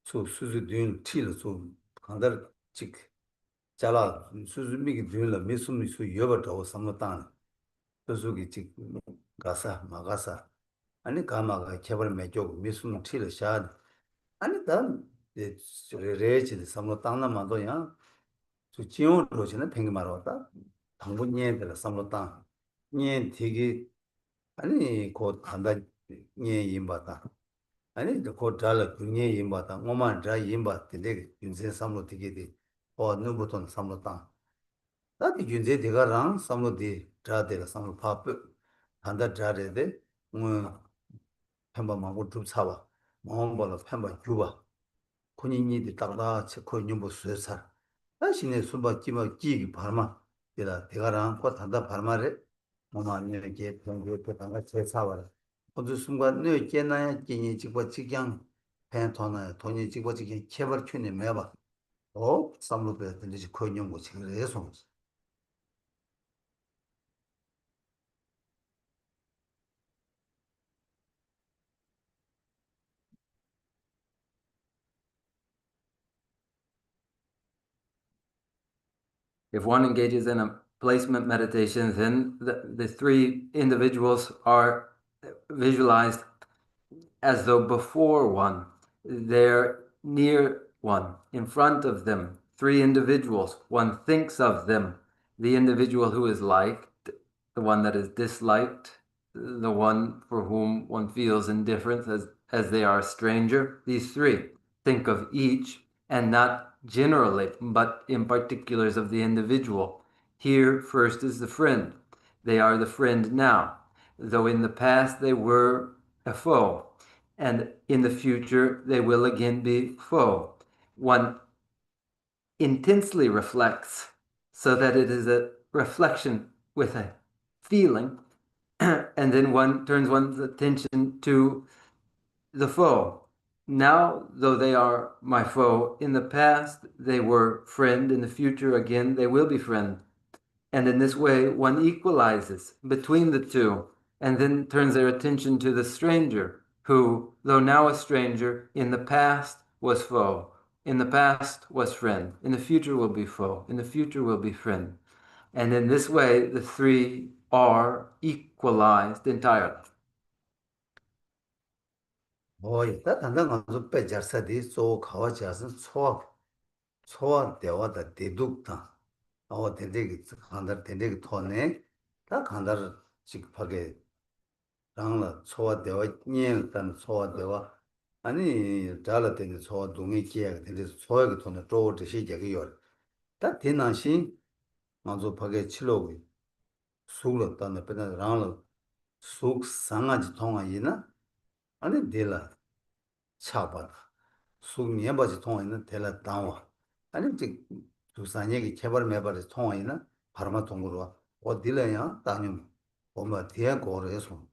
수수 뒤는 틸 간다 직 잘라 수수 미기 뒤는 미숨이 여버도 삼노탄. 수수기 직 가사 마가사 아니 가마가 개발 매쪽 미숨 틸 샤 아니 단 레레지 삼노 땅나만도야 저 지용으로 지는 팽이 말았다 당분년들 삼노 땅 년 되게 아니 곧 간다 년 임바다 아니 곧 달라 그년 임바다 뭐만 자 임바 되게 윤세 삼노 되게 돼 누구부터 삼노 땅 나도 윤세 대가랑 삼노디 자들 삼노 파프 한다 자래데 뭐 펜바 마고 좀 사와 뭐벌로 펜바 주바 군인이들 딱다 체코 연구 수사 다시네 수바 기마 기기 발마 내가 대가랑 과 단다 발마래 뭐만 이게 병고 또 단가 제 사와라 어느 순간 내 깨나야 끼니 지고 지경 펜토나 돈이 지고 지경 개발 촌에 매봐 삼로베 들리지 코 연구 지금 해서 If one engages in a placement meditation, then the three individuals are visualized as though before one, they're near one, in front of them, three individuals. One thinks of them, the individual who is liked, the one that is disliked, the one for whom one feels indifference as they are a stranger. These three. Think of each, and not generally, but in particulars of the individual. Here, first is the friend. They are the friend now, though in the past they were a foe, and in the future they will again be foe. One intensely reflects so that it is a reflection with a feeling, and then one turns one's attention to the foe. Now, though they are my foe, in the past they were friend, in the future again they will be friend. And in this way, one equalizes between the two and then turns their attention to the stranger, who, though now a stranger, in the past was foe, in the past was friend, in the future will be foe, in the future will be friend. And in this way, the three are equalized entirely. 다 단단 가서 빼자서디 소 가와자서 초와 대화다 대둑다 된대기 간다 된대기 토네 다 간다 직하게 당라 초와 대화 ཉel단 초와 대화 아니 잘라 되는 초와 동의 기회가 되는 초와 토네 또 시작이 요. 다 대난신 먼저 파게 치료고 수로다는 배는 랑로 속 상하지 통하이나 아니 데라 차바다 속 니에바지 통하이나 데라 당와 아니 즉 두산얘기 개발 매발이 통하이나 바로마 동으로 어디래야 당님 엄마 뒤에 거래서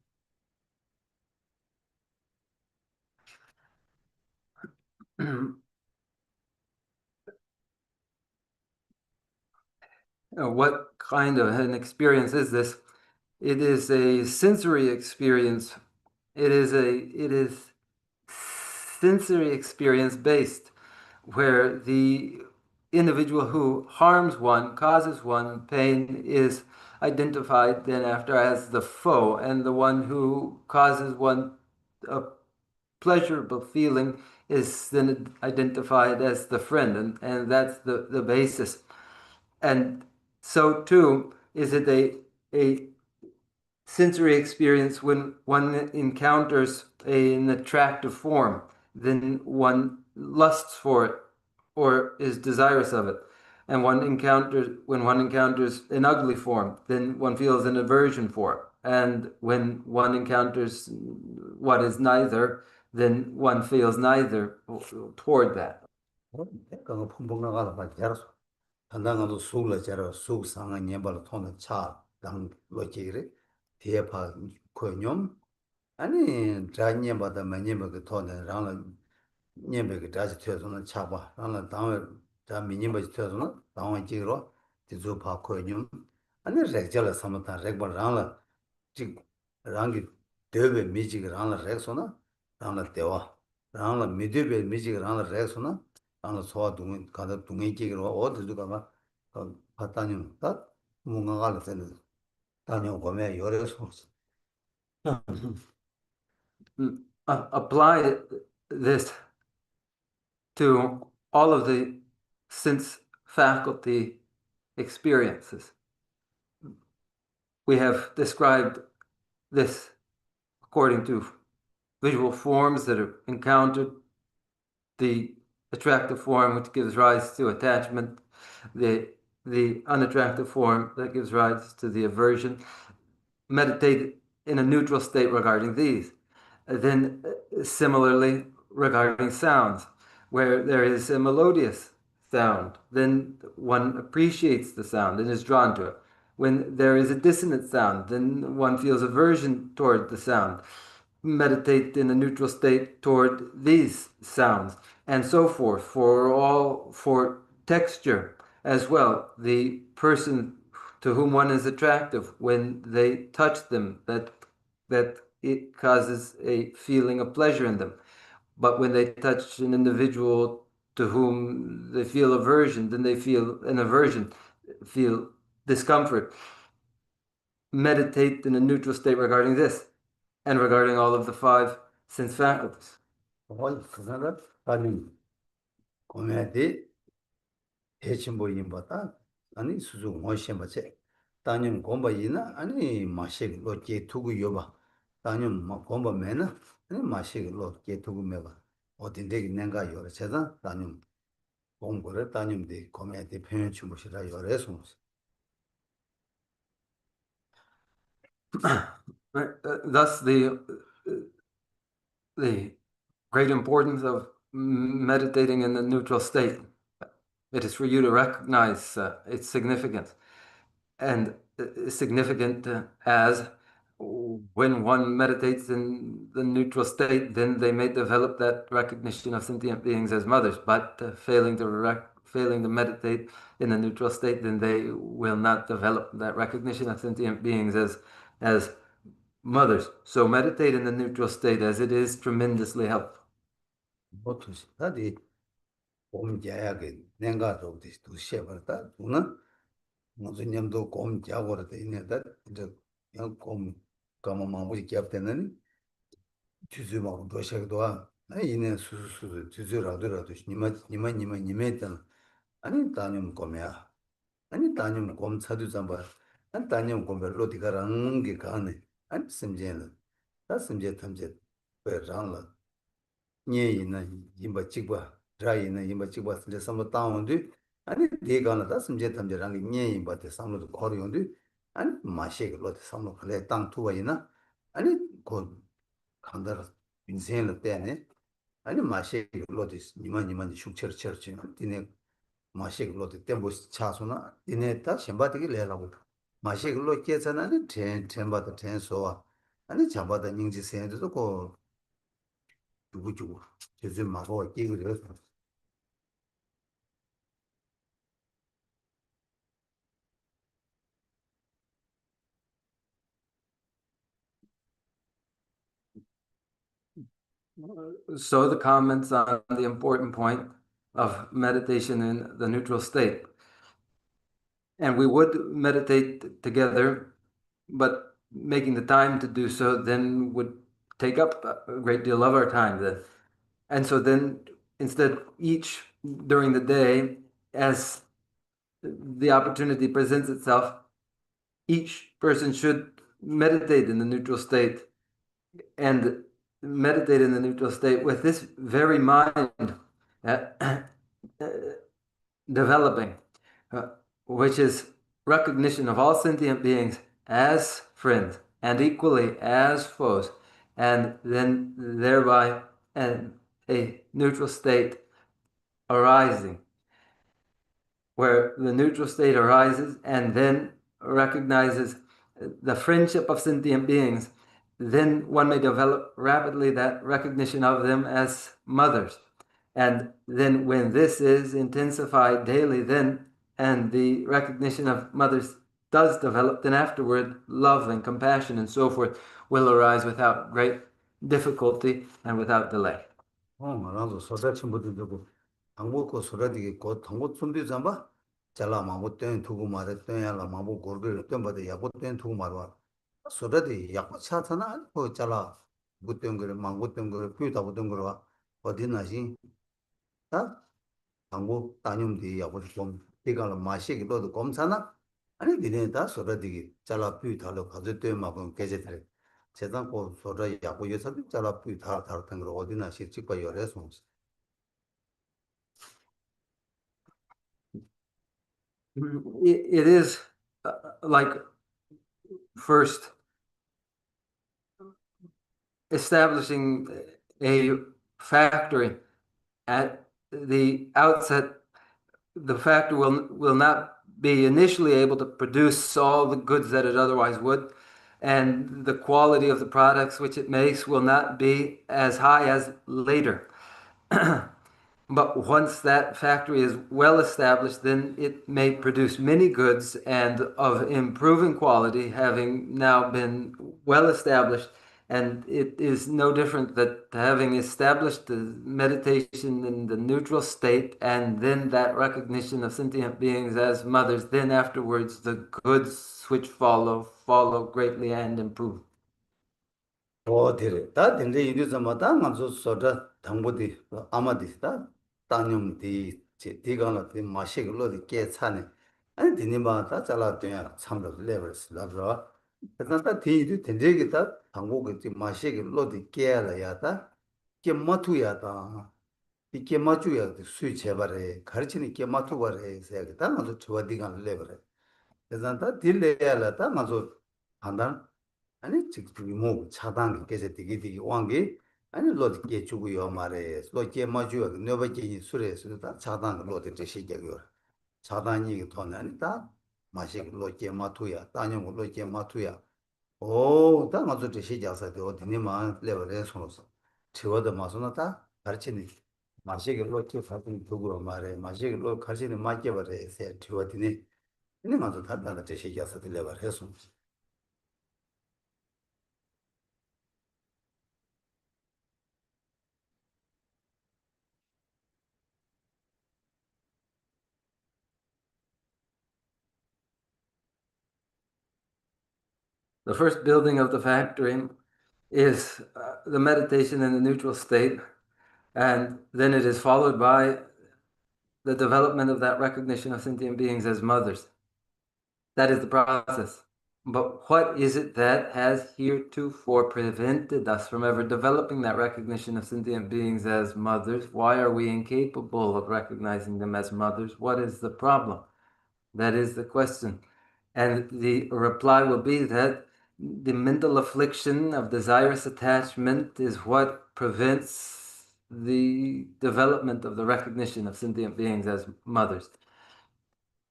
What kind of an experience is this? It is a sensory experience. It is sensory experience based, where the individual who harms one, causes one pain, is identified then after as the foe, and the one who causes one a pleasurable feeling is then identified as the friend, and that's the basis. And so too is it a sensory experience when one encounters an attractive form, then one lusts for it or is desirous of it. And when one encounters an ugly form, then one feels an aversion for it. And when one encounters what is neither, then one feels neither toward that. 그거 풍부가 가서 봐. 잘했어. 단단하도 속을 잘어. 속 상한 녀발 통의 차. 당 로지리. 대파 코뇽. 아니 자녀마다 매년마다 통의 랑 녀백이 다시 튀어서는 차봐. 나는 당에 자 미님바지 튀어서는 당에 지로 뒤조 파 코뇽. 아니 렉절을 삼았다. 렉발 랑라 지 랑기 되베 미지가 랑라 렉소나 랑라 대와 랑라 미드베 미지가 랑라 렉소나 랑라 소화 동에 가다 동에 지기로 어디도 가봐 봤다니 딱 뭔가 가를 때는 다녀오면 요래서 Apply this to all of the sense faculty experiences. We have described this according to visual forms that are encountered, the attractive form which gives rise to attachment, the unattractive form that gives rise to the aversion. Meditate in a neutral state regarding these. Then similarly regarding sounds, where there is a melodious sound, then one appreciates the sound and is drawn to it. When there is a dissonant sound, then one feels aversion toward the sound. Meditate in a neutral state toward these sounds, and so forth, for texture as well. The person to whom one is attractive, when they touch them, that it causes a feeling of pleasure in them. But when they touch an individual to whom they feel aversion, then they feel an aversion, feel discomfort. Meditate in a neutral state regarding this and regarding all of the five sense faculties. 그거는 아니 고매디 대침보임보다 아니 수주 모션 받지 따님 공부이나 아니 마식 로게 두고 여봐 따님 뭐 공부면은 아니 마식 로게 두고 매봐 어딘데 내가 요래 제가 따님 공부를 따님들 고매디 표현 주무시라 요래서 Thus, the great importance of meditating in the neutral state. It is for you to recognize its significance, and significant as when one meditates in the neutral state, then they may develop that recognition of sentient beings as mothers. But failing to meditate in the neutral state, then they will not develop that recognition of sentient beings as mothers. So meditate in the neutral state, as it is tremendously helpful. 뭐투시 다디 곰자야게 내가도 두 쉐버다 누나 무슨 냠도 곰자고를 돼 있는데 이제 그냥 곰 까마마무리 기업되는 주주막 도시도 아 이내 수수수 주주라더라도 니마니마니메던 아니 다님 곰이야 아니 다님 곰 차도 잠바 아니 다님 곰을 로디가라는 게 가네 아니 심제는 다 심제 탐제 왜랑라 녀이는 임바 찍바 드라이는 임바 찍바 이제 삼도 다운데 아니 대가는 다 심제 탐제랑 녀이 바데 삼도 거리온데 아니 마시게 로데 삼도 그래 땅 투와이나 아니 고 간다라 인생을 때네 아니 마시게 로데 니만 슈처처치 디네 마시게 로데 템보 차소나 디네 다 셴바디게 레라고 마시게 로 깨잖아니 텐바다 텐소와 아니 잡아다 닝지 세도 고 누구주고 제주 마고 끼고 그래서 So the comments on the important point of meditation in the neutral state. And we would meditate together, but making the time to do so then would take up a great deal of our time. And so then instead, each during the day, as the opportunity presents itself, each person should meditate in the neutral state and meditate in the neutral state with this very mind uh, developing, uh, which is recognition of all sentient beings as friends and equally as foes, and then thereby a neutral state arising, where the neutral state arises and then recognizes the friendship of sentient beings, then one may develop rapidly that recognition of them as mothers. And then when this is intensified daily, then and the recognition of mothers does develop, then afterward love and compassion and so forth will arise without great difficulty and without delay. 나도 소자 친구들 두고 한국 소라디게 곧 한국 준비 잠바 잘라 마못 된 두고 말에 때야라 마못 고르를 때마다 야못 된 두고 말와 소라디 약고 차잖아 그 잘라 못된 거를 망못 된 거를 피우다 못된 거를 어디 나시 다 한국 다님디 야고 좀 이걸 마시기 너도 검사나 아니 니네 다 소라디게 잘라 피우다로 가져 때 막은 계제들 재단 고 소라 야고 여사들 잘라 피우다 다른 거 어디 나시 찍고 열해서 It is like first establishing a factory at the outset. The factory will not be initially able to produce all the goods that it otherwise would, and the quality of the products which it makes will not be as high as later. But once that factory is well established, then it may produce many goods and of improving quality, having now been well established. And it is no different that having established the meditation in the neutral state and then that recognition of sentient beings as mothers, then afterwards the goods which follow greatly and improve. 어디래 다 된대 이리서마다 먼저 소다 당보디 아마디다 땅용디 제 디가나디 마시글로디 깨차네 아니 디니마다 잘라되야 참도 레버스 라브라 그다다 디디 된대기다 당고기 마시글로디 깨라야다 깨 마투야다 이게 마주야 수이 제발에 가르치는 게 마투바래 세야다 먼저 저디가 레버래 그다다 딜레야라다 먼저 판단 아니 지금 뭐 차단 계속 되게 왕게 아니 로드 게 주고요 말에 로게 마주요 너버게 술에서 다 차단 로드 저 시작이요 차단이 더 난다 마시 로게 마투야 따뇽 로게 마투야 오 다마도 저 시작해서 어디니만 레벨에 손어서 저도 마소나다 가르치니 마시 로게 파든 두고 말에 마시 로 가르치는 마게 버래 세 저디니 이네 마도 다다 저 시작해서 레벨에 손 The first building of the factory is the meditation in the neutral state, and then it is followed by the development of that recognition of sentient beings as mothers. That is the process. But what is it that has heretofore prevented us from ever developing that recognition of sentient beings as mothers? Why are we incapable of recognizing them as mothers? What is the problem? That is the question. And the reply will be that the mental affliction of desirous attachment is what prevents the development of the recognition of sentient beings as mothers.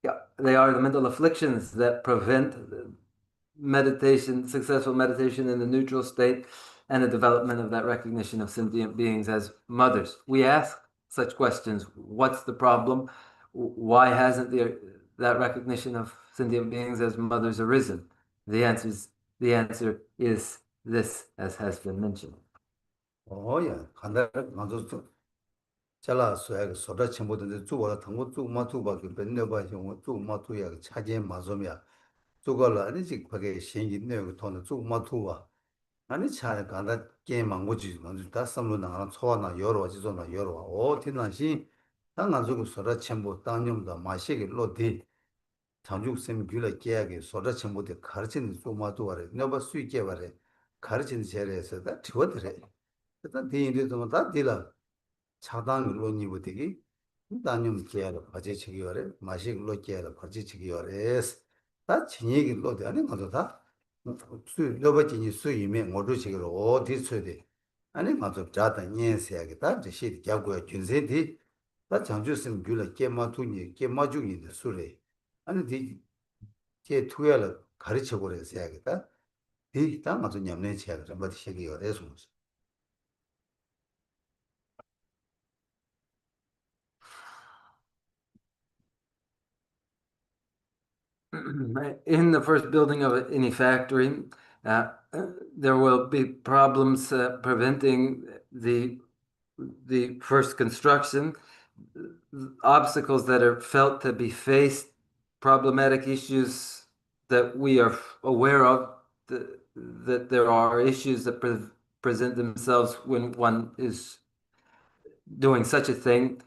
Yeah, they are the mental afflictions that prevent meditation, successful meditation in the neutral state, and the development of that recognition of sentient beings as mothers. We ask such questions: what's the problem? Why hasn't that recognition of sentient beings as mothers arisen? The answer is this, as has been mentioned. 야, 간다, 맞아. 잘라 소야 소다 첨부든지 주어라 통고 주마 주바게 benne바 형 주마 주야 차제 마좀이야. 주걸라 아니지 그게 신기 내고 돈은 주마 주와. 아니 차에 간다 게임 망고지 먼저 다 섬로 나가는 초와나 여러 지존나 여러 오 티나시 당안 주고 소다 첨부 당념도 마시게 로디 장죽쌤 귤에 깨야게 소다 첨부데 가르치는 주마 주와래. 내가 수익게 말해. 가르치는 제례에서 다 지워드래. 일단 대인들 좀다 딜라 차당 로니부 되기 단념 계야로 바제치기 요래 마식 로 계야로 바제치기 요래스 다 진얘기 로데 아니 맞아 다수 로버진이 수임에 모두 지기로 어디 쓰대 아니 맞아 자다 녀세하게 다 제시 잡고야 준세디 다 장주스는 귤에 깨마투니 깨마중이데 수래 아니 디제 투야를 가르쳐 버려야겠다 디다 맞아 냠내 쳐야 좀 어디 시기 요래스 In the first building of any factory, uh, there will be problems preventing the first construction, obstacles that are felt to be faced, problematic issues that we are aware of, that there are issues that present themselves when one is doing such a thing.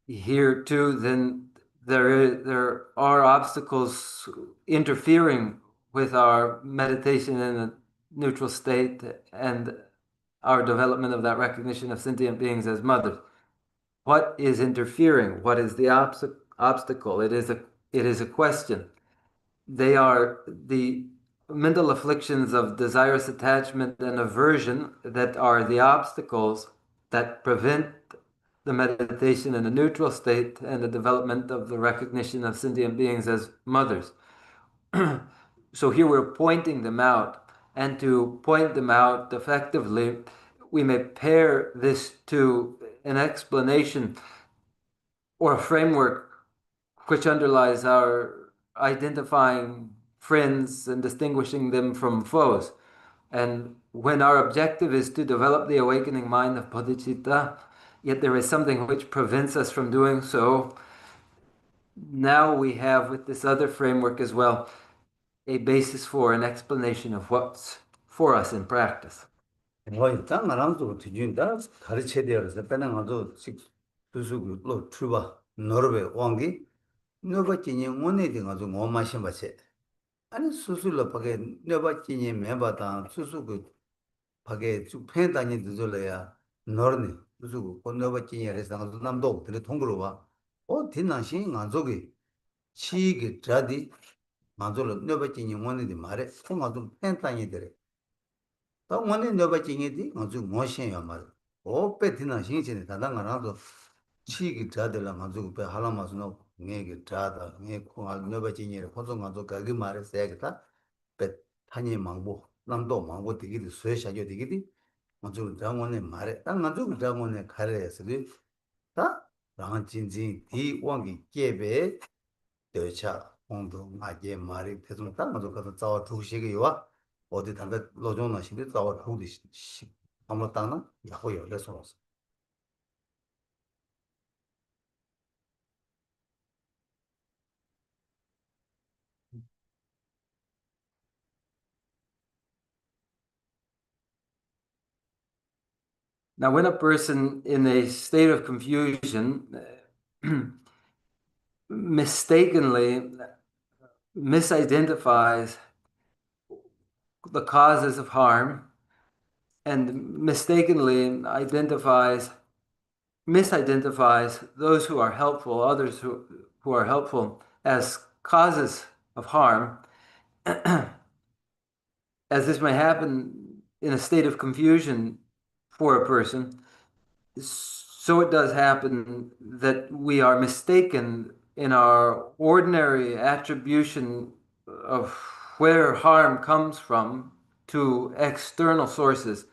Here too, then there are obstacles interfering with our meditation in a neutral state and our development of that recognition of sentient beings as mothers. What is interfering? What is the obstacle? It is a question. They are the mental afflictions of desirous attachment and aversion that are the obstacles that prevent the meditation in a neutral state and the development of the recognition of sentient beings as mothers. So here we're pointing them out, and to point them out effectively, we may pair this to an explanation or a framework which underlies our identifying friends and distinguishing them from foes. And when our objective is to develop the awakening mind of bodhicitta, yet there is something which prevents us from doing so, now we have, with this other framework as well, a basis for an explanation of what's for us in practice. 일단 나랑도 뒤진다 가르쳐야 되어서 빼는 것도 수수로 출바 노르베 왕기 너버지니 원내된 것도 뭐 마신 바세 아니 수술로 밖에 너버지니 매바다 수수고 밖에 쭉 팬다니 늦을래야 너르니 수수고 너버지니 해서 남도 들에 통으로 와어 뒷난신 안쪽에 치기 자디 만들어 너버지니 원내된 말에 통화도 팬다니 들에 또 원래 너가 징이디 아주 멋이야 말. 오페티나 신신이 다당하나도 치기 자들라 가지고 배 하나마스노 내게 자다 내 코가 너가 징이를 고정 가지고 가기 말을 써야겠다. 배 타니 망보 남도 망보 되기도 쇠샤죠 되기디 아주 장원의 말에 딱 가지고 장원의 가래에서리 다 랑한 진진 이 왕기 깨베 되차 공도 나게 말이 대중 딱 가지고 가서 자와 두시게 요 어디 담배 로존나 시비 싸워 두디 아무 땅나 야호요 그래서 Now, when a person in a state of confusion mistakenly misidentifies the causes of harm and mistakenly misidentifies those who are helpful, others who are helpful as causes of harm, as this may happen in a state of confusion for a person, so it does happen that we are mistaken in our ordinary attribution of where harm comes from to external sources.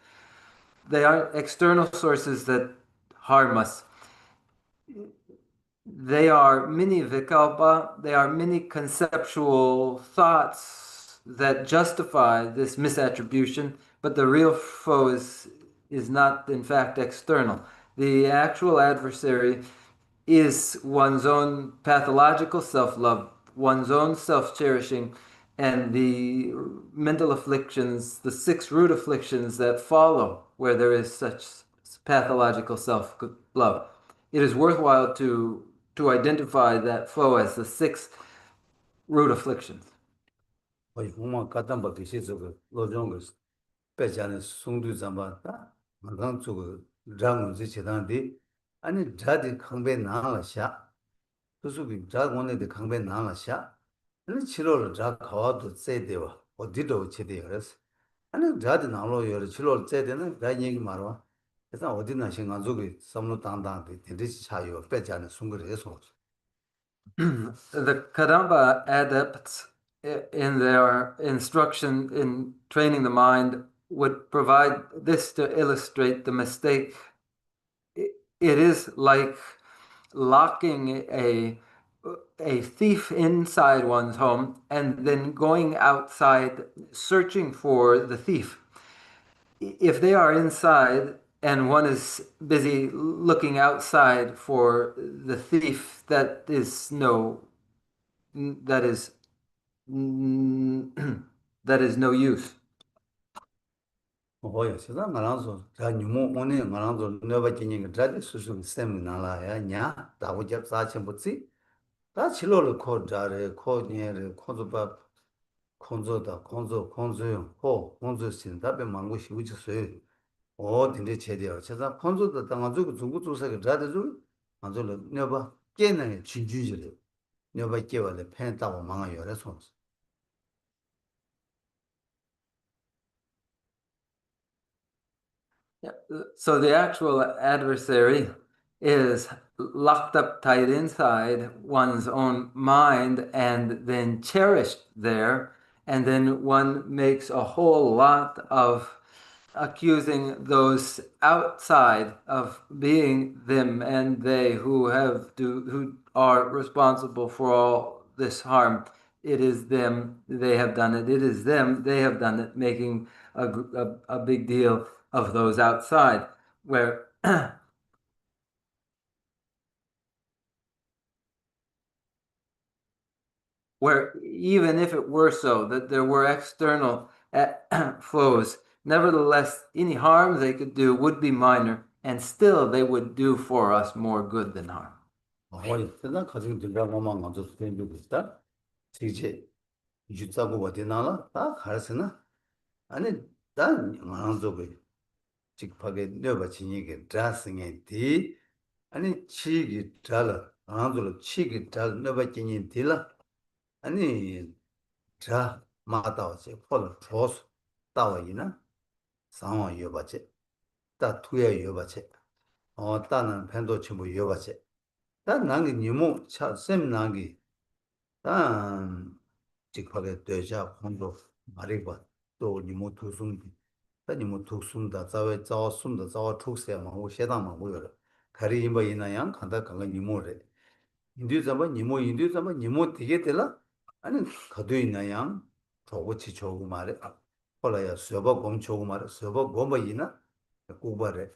They are external sources that harm us. They are many vikalpa, they are many conceptual thoughts that justify this misattribution, but the real foe is not, in fact, external. The actual adversary is one's own pathological self-love, one's own self-cherishing, and the mental afflictions, the six root afflictions that follow where there is such pathological self-love. It is worthwhile to identify that foe as the six root afflictions. 我我们刚当把这些这个老中个白家的松对咱们大马上这个让我们这些当地 아니 자디 강배 나라샤 그수비 자고네데 강배 나라샤 아니 치료를 자 가와도 세대와 어디도 제대로스 아니 자디 나로 요 치료를 제대는 다 얘기 말어 그래서 어디나 생각 속에 섬로 당당데 되듯이 차요 빼자는 순거에서 The Kadamba adepts in their instruction in training the mind would provide this to illustrate the mistake. It is like locking a thief inside one's home and then going outside searching for the thief. If they are inside and one is busy looking outside for the thief, that is that is that is no use. 뭐야 세상 말아서 자 니모 오늘 말아서 내가 지니가 자디 수수 셈이 나라야 냐 다고접 사천 붙지 다 치료를 코자래 코니에 코조바 콘조다 콘조요 호 콘조신 답에 망고 시우지서요 어 근데 제대로 제가 콘조도 당가지고 중국 조사가 자대주 맞을로 내가 깨는 진주지를 내가 깨와래 팬다고 망아 열어서 So the actual adversary is locked up tight inside one's own mind and then cherished there. And then one makes a whole lot of accusing those outside of being them and they who are responsible for all this harm. It is them, they have done it. It is them, they have done it, making a big deal of those outside, where where even if it were so that there were external foes, nevertheless, any harm they could do would be minor, and still they would do for us more good than harm. 어이 세상 가지고 들어가만 가서 된다고 있다 지제 유자고 어디 나라 다 가르스나 아니 난 만족을 직파게 내가 지니게 드라싱에 디 아니 치기 잘 안으로 치기 잘 내가 지니 딜라 아니 자 마다오지 폴 조스 따와이나 상황 여바지 다 투야 여바지 따는 팬도 전부 여바지 다 난게 니모 차셈 난게 단 직파게 되자 혼도 말이고 또 니모 투숨 다 니모 투숨다 자외 자숨다 자와 투세마 오 세다마 뭐여 가리 임바 이나양 간다 간가 니모래 인디 잡아 니모 되게 되라 아니 가도 있나양 저거치 저거 말에 홀라야 서버 검 저거 말에 서버 검바 이나 고바래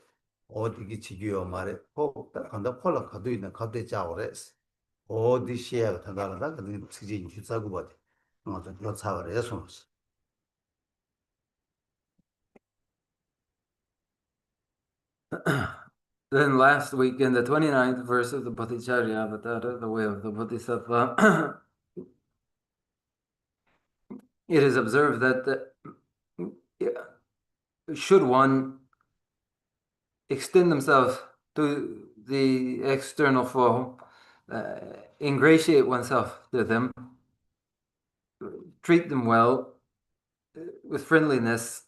어디기 지기요 말에 혹다 간다 홀라 가도 있나 가도 자오래스 어디 시야가 다다라다 그 지진 주사고 봐 너 차버려 손 Then last week in the 29th verse of the Bodhicharya, the way of the Bodhisattva, it is observed that should one extend themselves to the external foe, ingratiate oneself to them, treat them well, with friendliness,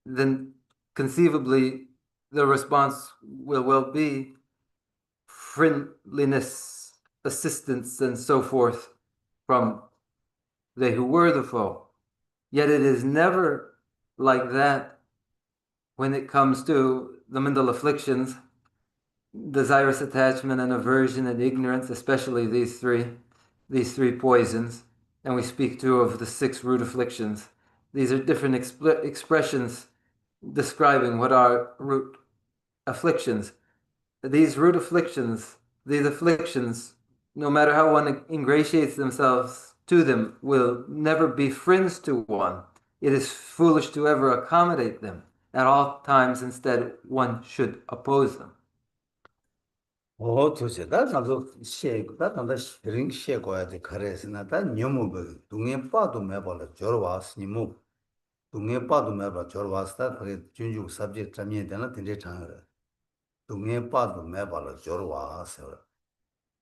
then conceivably the response will well be friendliness, assistance, and so forth from they who were the foe. Yet it is never like that when it comes to the mental afflictions, desirous attachment and aversion and ignorance, especially these three poisons. And we speak too of the six root afflictions. These are different expressions describing what are root afflictions. These root afflictions, these afflictions, no matter how one ingratiates themselves to them, will never be friends to one. It is foolish to ever accommodate them. At all times, instead, one should oppose them. 도대체 다 나도 다 나도 링 쉐고야지 그래서나 다 녀무고 동에 빠도 매발라 저러 왔으니 뭐 동에 빠도 매발 저러 왔다 그게 준주 서브젝트 잠이 되나 된대 장을 동에 빠도 매발라 저러 왔어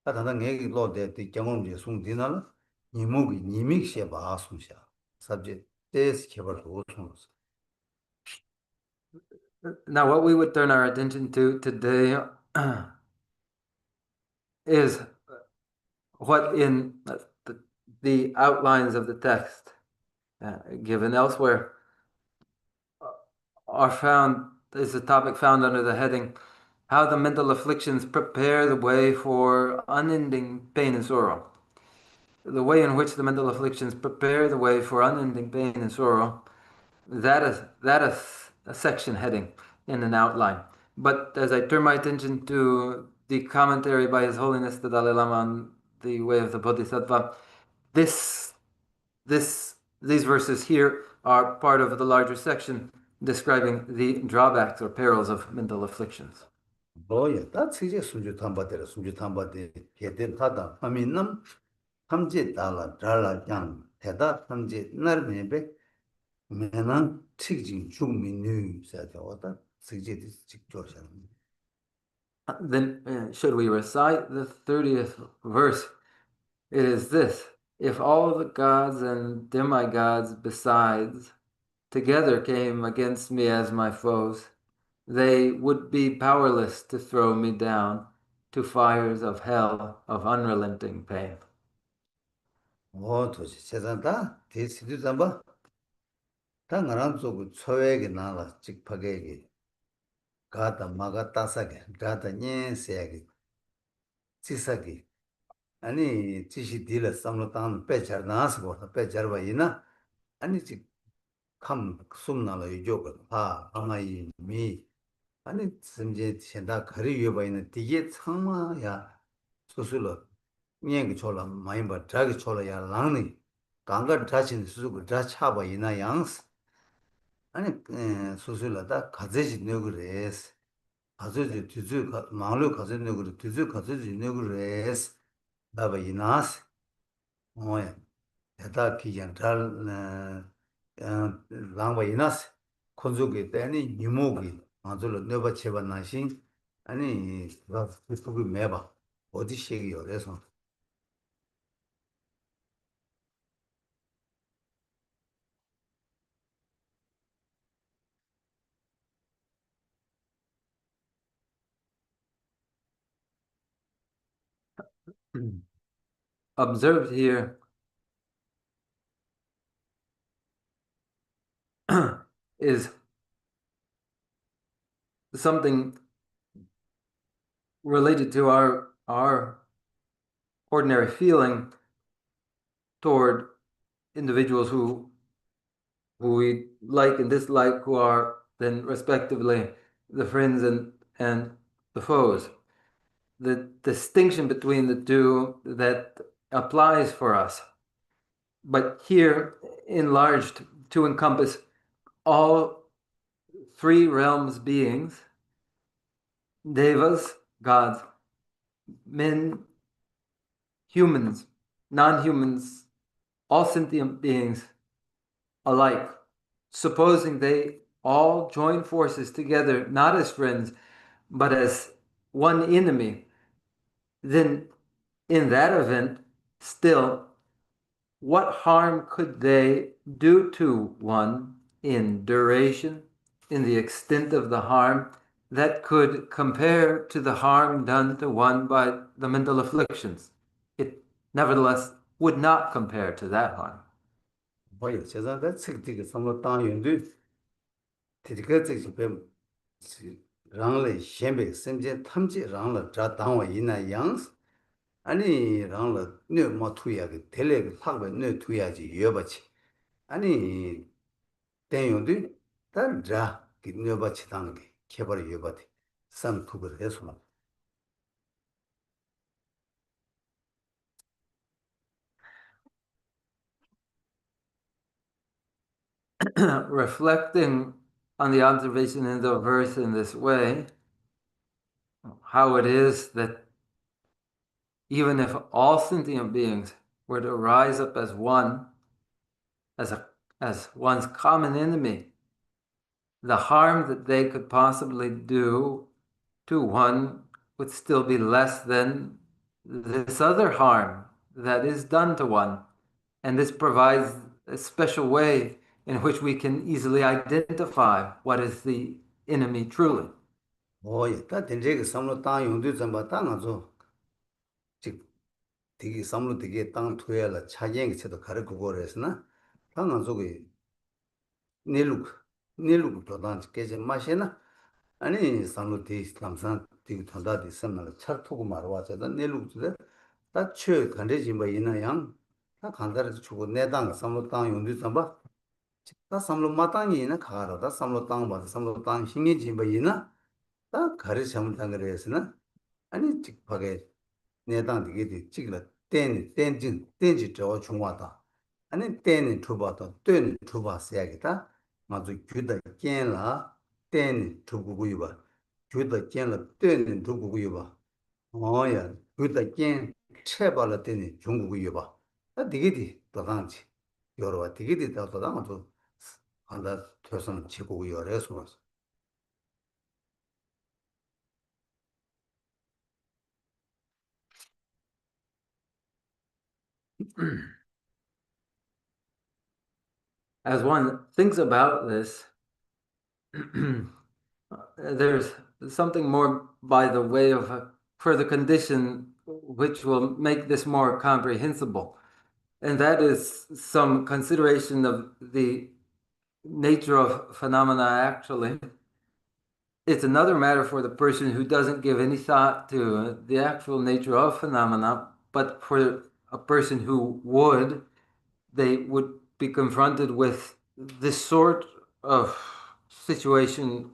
다 나는 얘기 로데 경험지 송디나 니무기 니믹 쉐바 송샤 서브젝트 데스 개발 도송스 Now, what we would turn our attention to today is what in the outlines of the text given elsewhere are found, is a topic found under the heading, How the Mental Afflictions Prepare the Way for Unending Pain and Sorrow. The way in which the mental afflictions prepare the way for unending pain and sorrow, that is a section heading in an outline. But as I turn my attention to the commentary by His Holiness the Dalai Lama on the way of the Bodhisattva, these verses here are part of the larger section describing the drawbacks or perils of mental afflictions. 뭐야 다 지제 순주 탐바데라 순주 탐바데 개된 타다 아미남 탐지 달라 달라 양 대다 탐지 날메베 매난 틱진 중민뉴 사자와다 지제 직조샤 Then, should we recite the 30th verse? It is this: If all the gods and demigods besides together came against me as my foes, they would be powerless to throw me down to fires of hell of unrelenting pain. 도시 세상다 대시도 잠바 당나라 쪽 초회게 나라 직파게게 가다 마가 따사게 가다 녜세게 지사게 아니 지시 딜을 삼로 땅 빼잘 나서고 빼잘바 이나 아니 지감 숨나로 이쪽은 아마이 미 아니 심지 현다 거리 위에 있는 뒤에 창마야 소술로 녜게 졸라 많이 봐 자기 졸라야 랑니 강가 자신 수고 자 차바 이나 양스 아니 소술로다 가제지 너그레스 가제지 뒤즈 망로 가제지 너그레 뒤즈 가제지 너그레스 바바 이나스 뭐야 대다 기장 달 랑바 이나스 콘조게 때니 니모기 아들로 내가 제발 나신 아니 나 그거 매봐 어디 시기요 그래서 Observed here is something related to our ordinary feeling toward individuals who we like and dislike, who are then respectively the friends and the foes. The distinction between the two that applies for us, but here enlarged to encompass all three realms beings: devas, gods; men, humans, non-humans, all sentient beings alike. Supposing they all join forces together, not as friends, but as one enemy, then in that event, still, what harm could they do to one in duration, in the extent of the harm that could compare to the harm done to one by the mental afflictions? It nevertheless would not compare to that harm. 뭐야 제자가 책디가 삼로 땅 연도 디디가 책지 뱀 랑레 셴베 심제 탐지 랑라 자 당와 이나 양스 아니 랑라 뇌마 투야게 텔레게 팍베 뇌 투야지 여바치 아니 땡용도 단자 녀바 치단게 개발 여바디 산 투글 해서만 Reflecting on the observation in the verse in this way, how it is that even if all sentient beings were to rise up as one, as one's common enemy, the harm that they could possibly do to one would still be less than this other harm that is done to one. And this provides a special way in which we can easily identify what is the enemy truly. 오예 다 된제가 삼로 땅 용도 좀 땅아서 즉 되게 삼로 되게 땅 투여라 차쟁이 쳐도 가르고 그래서나 땅아서게 닐룩 도단 깨제 마시나 아니 삼로 대 삼산 되게 단다디 섬나 차투고 말와서다 닐룩도 다쳐 간대지 뭐 있나양 다 간다를 주고 내당 삼로 땅 용도 좀 다 삼로 마땅이나 가라다 삼로 땅 봐서 삼로 땅 힘이 좀 있나 다 가르쳐 한 그래서나 아니 직하게 내당 되게 찍을 땐지 저 중화다 아니 땐이 투바다 땐이 투바스야겠다 맞아 규다 깬라 땐이 투구고 봐 규다 깬라 땐이 투구고 봐 어야 규다 깬 채발라 땐이 중국고 봐 되게 더단지 여러 되게 더단도 한다 퇴선 치고 열어서 As one thinks about this, there's something more by the way of a further condition which will make this more comprehensible. And that is some consideration of the nature of phenomena actually. It's another matter for the person who doesn't give any thought to the actual nature of phenomena, but for a person who would, they would be confronted with this sort of situation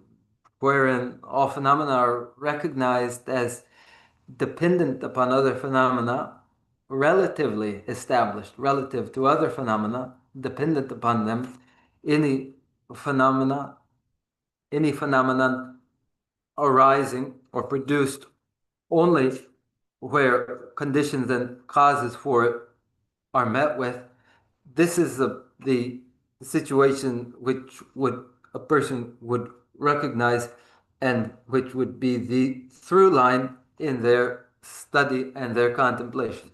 wherein all phenomena are recognized as dependent upon other phenomena, relatively established relative to other phenomena, dependent upon them. Any phenomena, any phenomenon arising or produced only where conditions and causes for it are met with. This is the situation which would a person would recognize and which would be the through line in their study and their contemplation.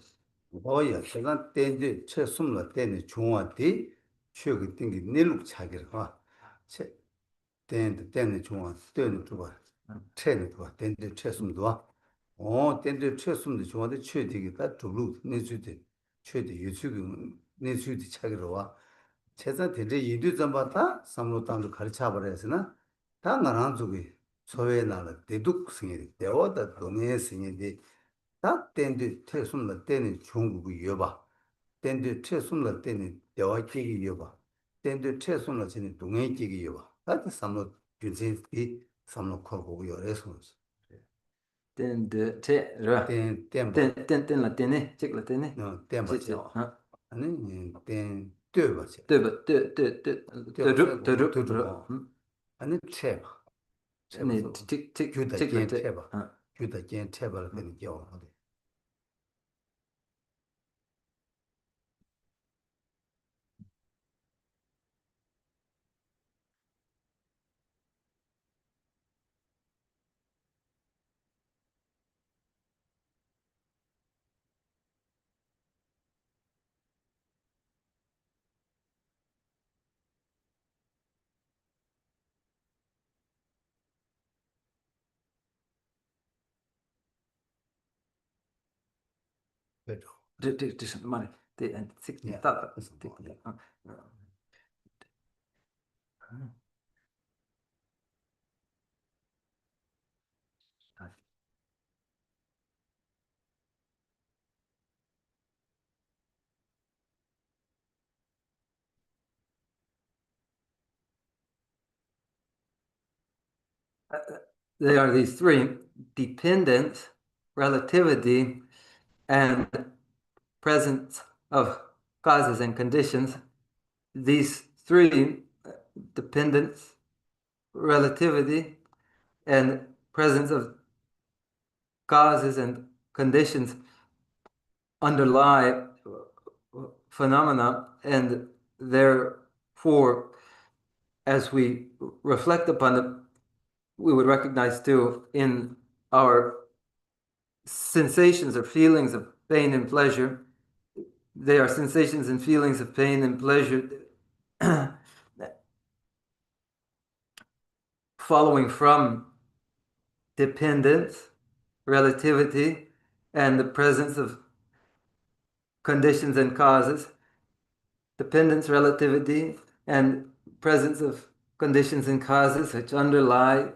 뭐야, 제가 때인데 최숨을 때는 중화디 최근 땡기 내룩 차기를 하. 채 때는 중화 때는 두바. 채는 두바. 때인데 최숨도 와. 때인데 최숨도 중화데 최디기다 두루 내주데. 최디 유튜브 내주디 차기를 와. 제가 되게 이두 점바다 삼로 땅도 가르쳐 버려서나 다 나랑 저기 소외 나라 대둑 생이 대화다 동네 생이 다 땐데 퇴순을 때는 중국이 여봐. 땐데 퇴순을 때는 대화기기 여봐. 땐데 퇴순을 때는 동해기기 여봐. 다 삼로 균생이 삼로 커고 열에서. Tên de te ra. 땐 Tên là tên ấy, chắc là tên ấy. 땜바죠. 아니 땐 떼바죠. Tự 아니 채바. này 채바서 thích 규다 thích là 겐 thế. 채바. 규다 겐 채바를 때는 겨워. 그죠. Det är man det är sikt 네. ta. They are these three: dependence, relativity, and presence of causes and conditions. These three, dependence, relativity, and presence of causes and conditions, underlie phenomena, and therefore, as we reflect upon them, we would recognize too in our sensations or feelings of pain and pleasure. They are sensations and feelings of pain and pleasure following from dependence, relativity, and the presence of conditions and causes. Dependence, relativity, and presence of conditions and causes which underlie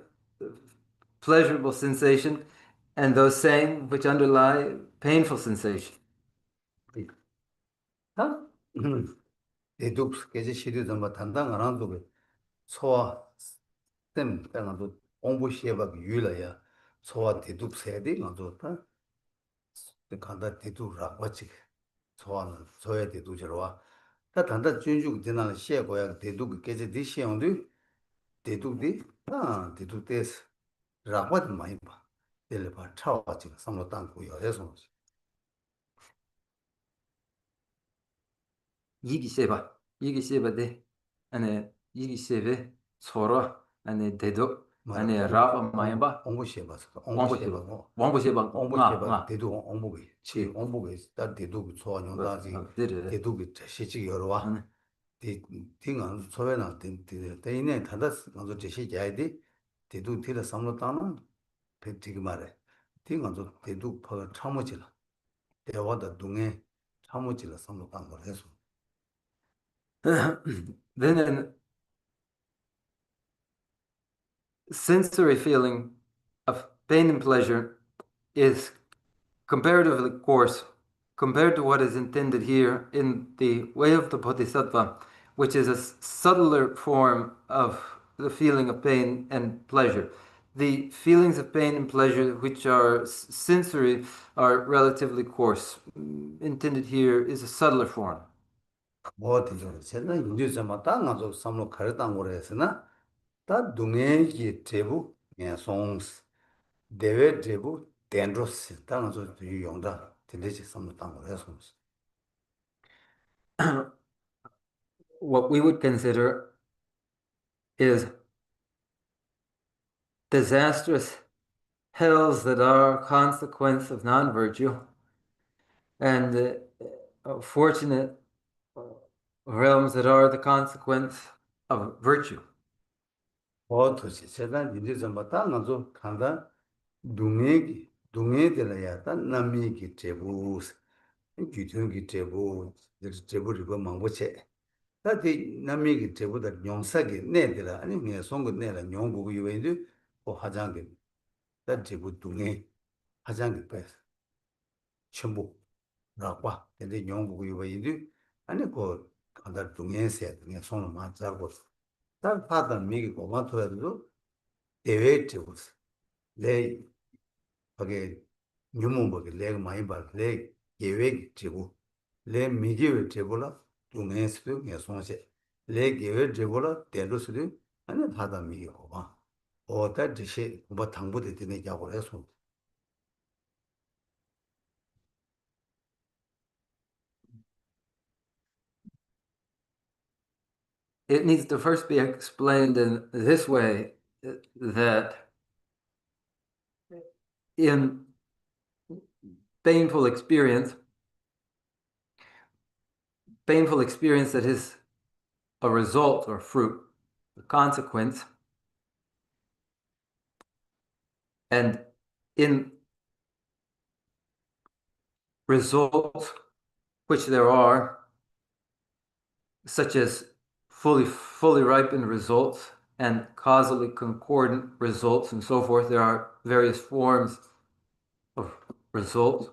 pleasurable sensation, and those same which underlie painful sensation. 다 대둑 계제 시리 좀 단단 안 한도 소화 템 때가도 공부 시에바 유라야 소화 대둑 세대 가도 간다 대두라 같이 소환 소야 대두저와 다 단다 준주 되나는 시에고야 대두 깨제 디시온도 대두디 대두데스 라고 많이 봐 될봐 차와지 상로 땅고요 해서 이기 세바 데 아니 이기 세베 소로 아니 대도 말아 아니 라바 마이바 공부 시에봐서 공부 왕보세바 시에봐 왕보세바 공부 시에봐 나나 대두 공부기 치 공부기 다 대두 소환용다지 데르 대두기 시치 여러와 딩안 소외나 대인에 단다 먼저 제시 자이디 대두 뒤에 삼로 따는 되게 말해 딩안도 대두 파가 참어지라 대화다 동에 참어지라 삼로 딴 걸 해서 then a sensory feeling of pain and pleasure is comparatively coarse compared to what is intended here in the way of the Bodhisattva, which is a subtler form of the feeling of pain and pleasure. The feelings of pain and pleasure, which are sensory, are relatively coarse. Intended here is a subtler form. 뭐 되죠 제가 인류자마 땅아서 삼로 가르당 거를 했으나 다 동해기 제부 예 송스 대외 제부 덴드로스 땅아서 용다 들리지 삼로 땅 거를 해서 What we would consider is disastrous hells that are a consequence of non-virtue, and fortunate realms that are the consequence of virtue. 어떻게 제가 인류자마 땅아서 간다 동해들이야 남미기 제부 규정기 제부 제부리고 망고체 다디 남미기 제부다 용사기 내들아 아니 내 송고 내라 용고고 요인도 그 화장기 다 제부 동해 화장기 빼 전부 나와 근데 용고고 요인도 아니 그 간다 동해세 동해 손을 맞자고 다 파다 미기 고마토에도 대외 제부 내 거기 뉴몬버기 내가 많이 봐내 계획 제부 내 미계획 제부라 동해스도 예송세 내 계획 제부라 대로스도 아니 바다 미게 봐 어다 지시 뭐 당부대 되는 자고 해서 It needs to first be explained in this way, that in painful experience that is a result or fruit, a consequence, and in results which there are, such as fully ripened results and causally concordant results and so forth, there are various forms of results.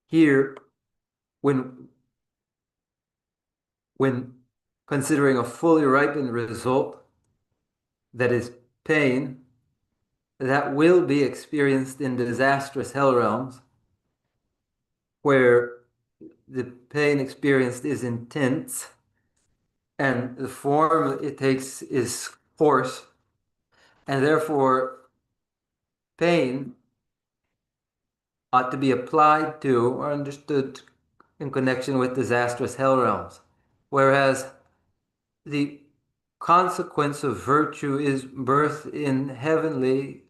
Here, when considering a fully ripened result that is pain that will be experienced in disastrous hell realms, where the pain experienced is intense and the form it takes is force, and therefore pain ought to be applied to or understood in connection with disastrous hell realms. Whereas the consequence of virtue is birth in heavenly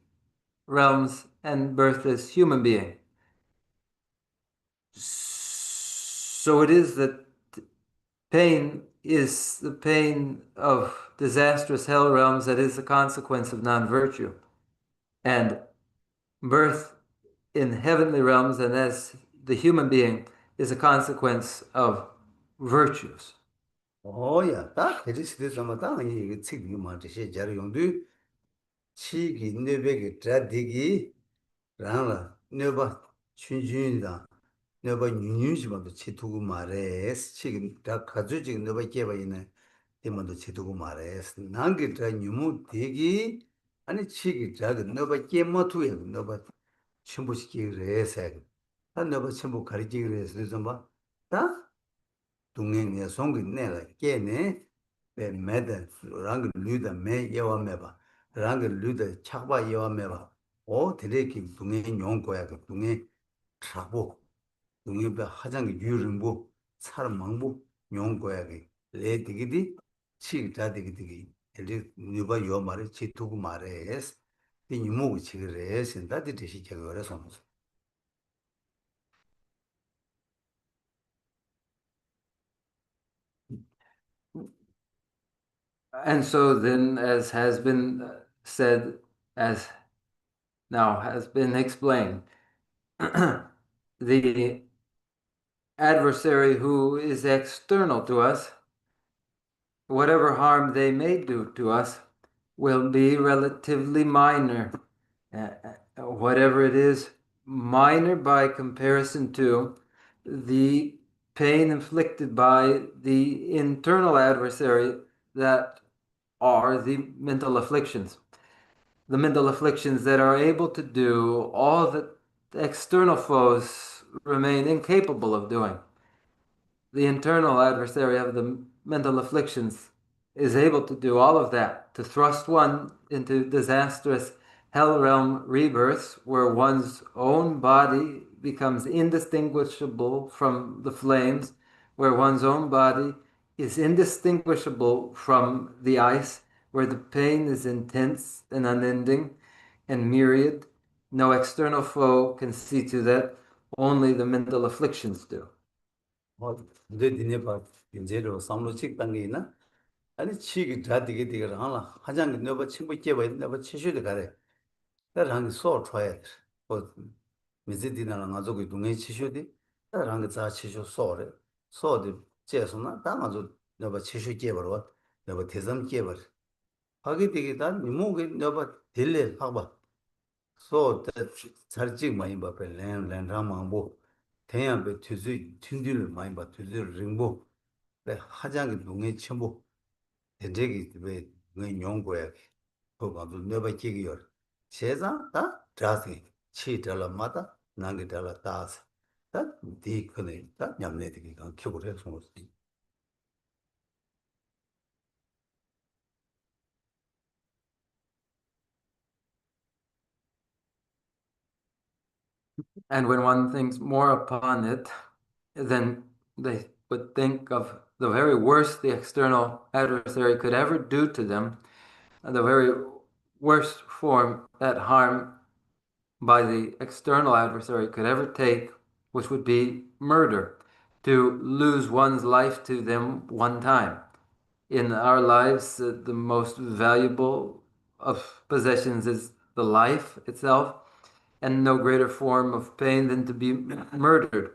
realms and birth as human being. So it is that pain is the pain of disastrous hell realms that is the consequence of non-virtue. And birth in heavenly realms and as the human being is a consequence of virtues. 오야, 딱 그리스도 삼았다. 이 책이 뭐지? 잘 용도 치기 네베게 자디기 라라 네바 춘준이다. 네바 윤윤시만도 치두고 말해스. 지금 다 가지고 네바 깨봐 있네. 이만도 치두고 말해스. 난게 다 유무 되기 아니 치기 작은 네바 깨마투에 네바 첨부시키래서 다 네바 첨부 가리키래서 좀 봐. 다 동행에 송기 내가 깨네. 배 매다 랑 류다 매 예와매봐. 랑 류다 착바 예와매봐. 오 드레기 동행 용거야 그 동행 차고 동행배 하장기 유름부 사람 망부 용거야 그 레디기디 치다디기디 엘리 누가 요 말에 치투고 말해스 이 유목이 치그래스 다디 되시 저거라서 And so then, as has been said, as now has been explained, the adversary who is external to us, whatever harm they may do to us, will be relatively minor. Whatever it is, minor by comparison to the pain inflicted by the internal adversary that are the mental afflictions. The mental afflictions that are able to do all that the external foes remain incapable of doing. The internal adversary of the mental afflictions is able to do all of that, to thrust one into disastrous hell realm rebirths where one's own body becomes indistinguishable from the flames, where one's own body is indistinguishable from the ice, where the pain is intense and unending and myriad. No external foe can see to that, only the mental afflictions do. 내 니네 봐 이제로 삼로 식당이나 아니 치기 다디게 되게 하나 하장 너버 친구 깨봐 너버 치슈도 가래 나랑 소 쳐야 뭐 미지디나랑 가지고 동네 치슈디 나랑 자 치슈 소래 소디 제소나 다마도 너버 치슈 깨버려 너버 대점 깨버려 하게 되게 다 미모게 너버 딜레 하봐 소 잘직 많이 봐 랜라마고 대양배 투지 튕딜 많이 봐 투지 링보 배 하장의 동네 첨부 대제기 왜 용고야 그거도 내가 기기요 세상 다 자세 치달마다 난게달라 다스 다 디크네 다 냠내되기 간 켜고래 송었지 And when one thinks more upon it, then they would think of the very worst the external adversary could ever do to them, and the very worst form that harm by the external adversary could ever take, which would be murder, to lose one's life to them one time. In our lives, the most valuable of possessions is the life itself, and no greater form of pain than to be murdered.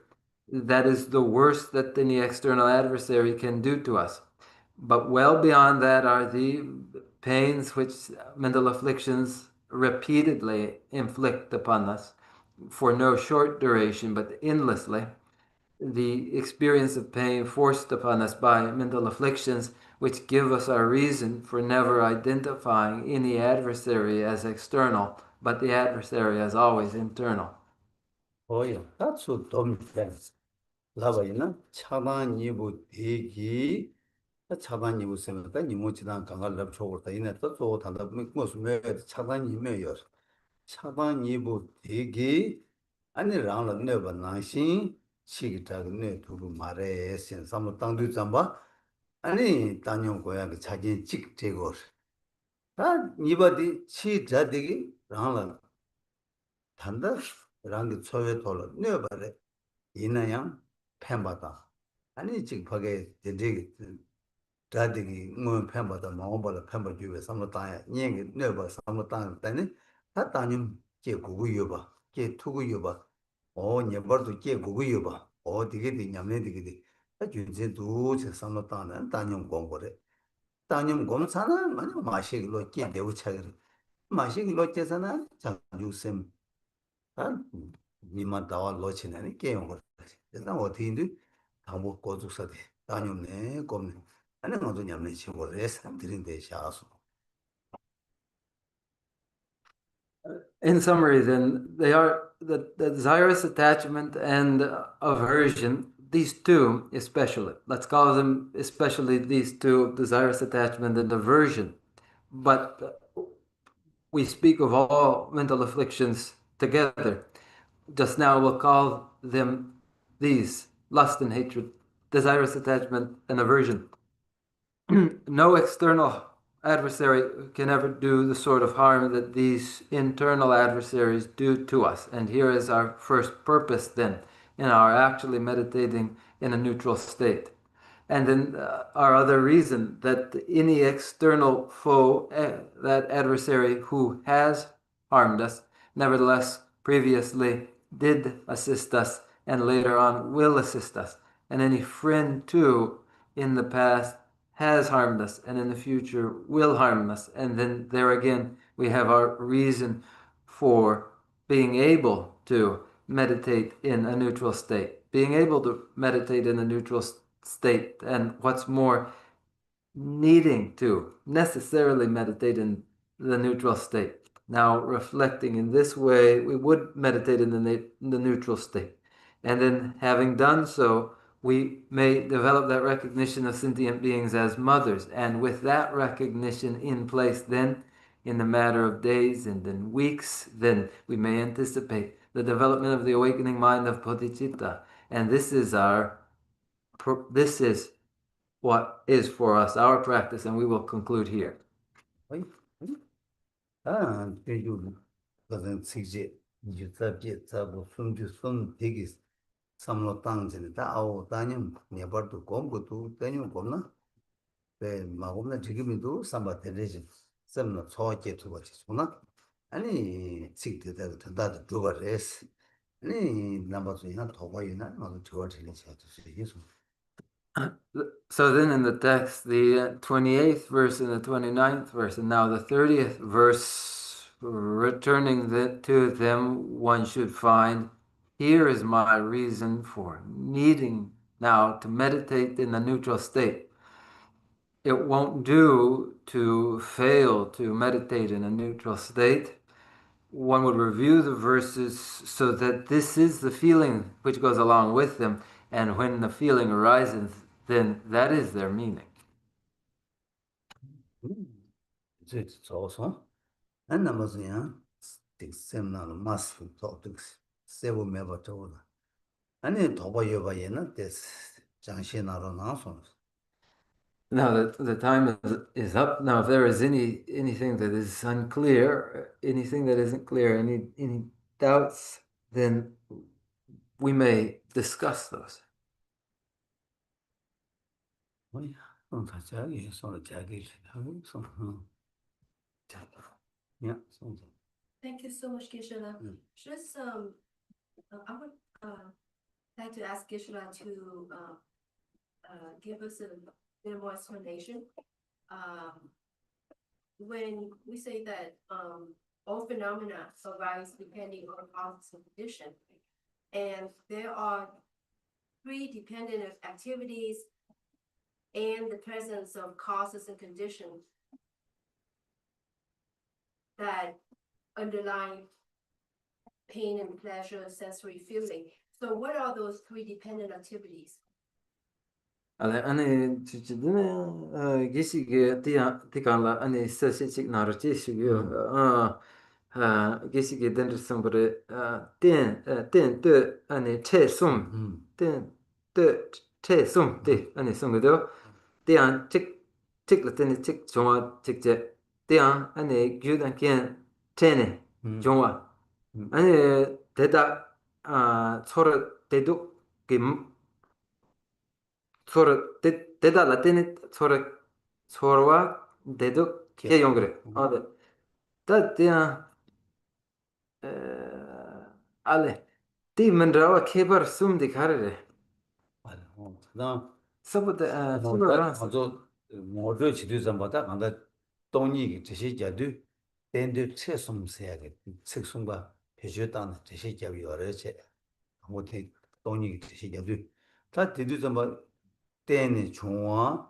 That is the worst that any external adversary can do to us. But well beyond that are the pains which mental afflictions repeatedly inflict upon us for no short duration, but endlessly. The experience of pain forced upon us by mental afflictions which give us our reason for never identifying any adversary as external, but the adversary as always internal. 어여, that's 좀 sense. 라바이나 차단 이부 대기 차단 이부 세면다 니모치단 강갈 랍초고다 이네 또 단다 무슨 매 차단 이메요. 차단 이부 대기 아니랑 내가 나신 시기다가 내 두고 말해 센삼로 땅도 잠바 아니 단용 고야 그 자기 직 제거 다 이바디 치자되기 랑라 단다 랑게 초에 돌아 내가 말해 이나양 팬바다 아니 지금 거기에 되게 다되기 뭐 팬바다 마음바다 팬바 주에 삼로 땅에 녀게 내가 삼로 땅 때네 다 따님 제 고고요 제 투고요 어 녀버도 제 고고요 어 되게 되냐면 되게 다 준제도 제 삼로 땅은 따님 공부래 따님 공사나 많이 마시기로 제 내우 차기로 마시기로 제사나 장주쌤 아 니만 다와 로치네 게임 거 일단 어디인데 당부 고속사대 다녀네 겁네 아니 너도 냠네 치고 레슨 드린데 샤서 In summary, then, they are the desirous attachment and aversion, these two especially. Let's call them especially these two, desirous attachment and aversion. But we speak of all mental afflictions together. Just now we'll call them these, lust and hatred, desirous attachment and aversion. No external adversary can ever do the sort of harm that these internal adversaries do to us. And here is our first purpose then in our actually meditating in a neutral state. And then our other reason that any external foe, that adversary who has harmed us, nevertheless previously did assist us and later on will assist us. And any friend too in the past has harmed us and in the future will harm us. And then there again, we have our reason for being able to meditate in a neutral state. Being able to meditate in a neutral state, and what's more, needing to necessarily meditate in the neutral state. Now, reflecting in this way, we would meditate in the neutral state. And then, having done so, we may develop that recognition of sentient beings as mothers. And with that recognition in place, then, in the matter of days and then weeks, then we may anticipate the development of the awakening mind of Bodhisattva. And this is what is for us our practice, and we will conclude here. 어이 아 대주 그런 시제 이제 잡게 잡고 숨 되게 삼로 땅진에 다 아우 다님 네버도 공부도 다님 겁나 네 마음나 지금도 삼바 되지 쌤나 초게 두고 지구나 아니 식대다 다다 두버레스 아니 남아서 이나 더봐이나 나도 저어지는 것도 있어 So then in the text, the 28th verse and the 29th verse, and now the 30th verse, returning to them, one should find, here is my reason for needing now to meditate in the neutral state. It won't do to fail to meditate in a neutral state. One would review the verses so that this is the feeling which goes along with them, and when the feeling arises, then that is their meaning. 이제 저서 안 남아서야 딕셈나로 마스 토픽스 세부 메버토라 아니 더봐여봐야는 데스 장신나로 나서 Now that the time is up. Now, if there is anything that is unclear, anything that isn't clear, any doubts, then we may discuss those. 뭐야 다 자기 손을 자기 하고 손 야, 손 Thank you so much, Geshe-la. Just I would like to ask Geshe-la to give us a bit more explanation. When we say that all phenomena arise depending on causes and condition, and there are three dependent activities and the presence of causes and conditions that underlie pain and pleasure, sensory feeling. So what are those three dependent activities? 아니 지지는 기시게 티간라 아니 서시직 나르지 시요 기시게 덴르성브레 덴 아니 체숨 덴 체숨 데 아니 성거도 대안 책 책 종화 직제 대안 아니 규단 켄 체네 종화 아니 대다 서로 대도 서로 대다 라틴이 서로와 대도 개용 그래. 네. 다야 알레 티문라와 케버 숨디 가르래. 나 서부터 서로랑 아주 모두 지도자마다 간다 동의这些 자도 댄드 최송세하게 책송과 표시했다는这些 자비 여러 제 모두 동의 这些 자도 다 지도자마 댄의 중화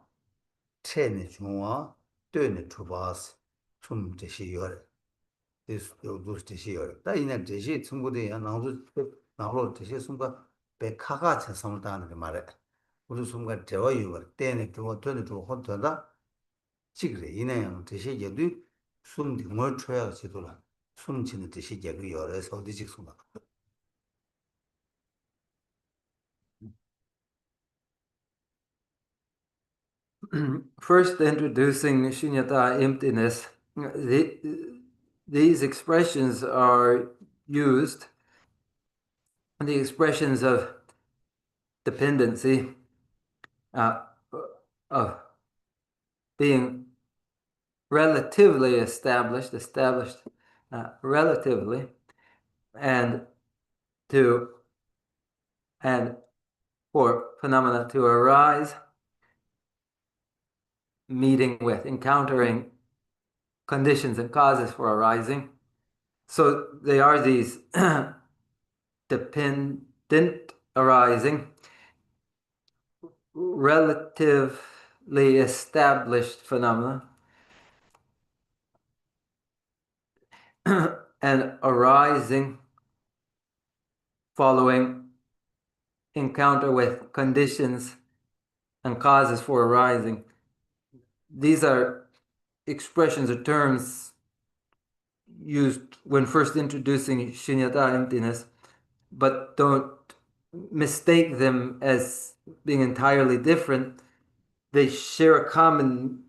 체의 중화 댄의 주바스 좀这些 여러有这些有但因为这些中国的人然后这些什么被卡卡车上当的嘛的我就什么这个有个店里做做的做好做的这个人那样这些也对送的我出来去多了送去的这些也个有的少的就送了 First introducing shunyata, emptiness. These expressions are used, the expressions of dependency, of being relatively established, relatively, and for phenomena to arise, meeting with, encountering conditions and causes for arising. So they are these dependent arising, relatively established phenomena, and arising following encounter with conditions and causes for arising. These are expressions or terms used when first introducing shunyata, emptiness, but don't mistake them as being entirely different. They share a common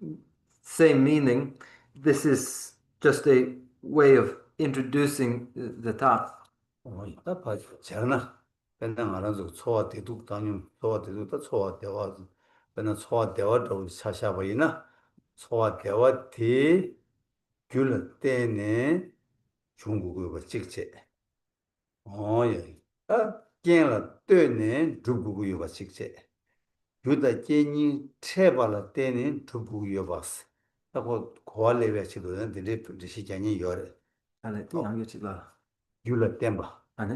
same meaning. This is just a way of introducing the thought. 다 봐. 잘나. 맨날 알아서 초와 대둑 다니면 초와 대둑도 초와 대화. 맨날 초와 대화도 사샤 보이나? 초와 대화 대 귤 때네 중국어 직제. 예. 见了 때네 중국어 직제. 유다 제니 체발라 때네 중국어 봤어. 하고 고알레베치도 근데 그 시간이 열에. 아니, 또 양교치가 귤 때봐. 아니.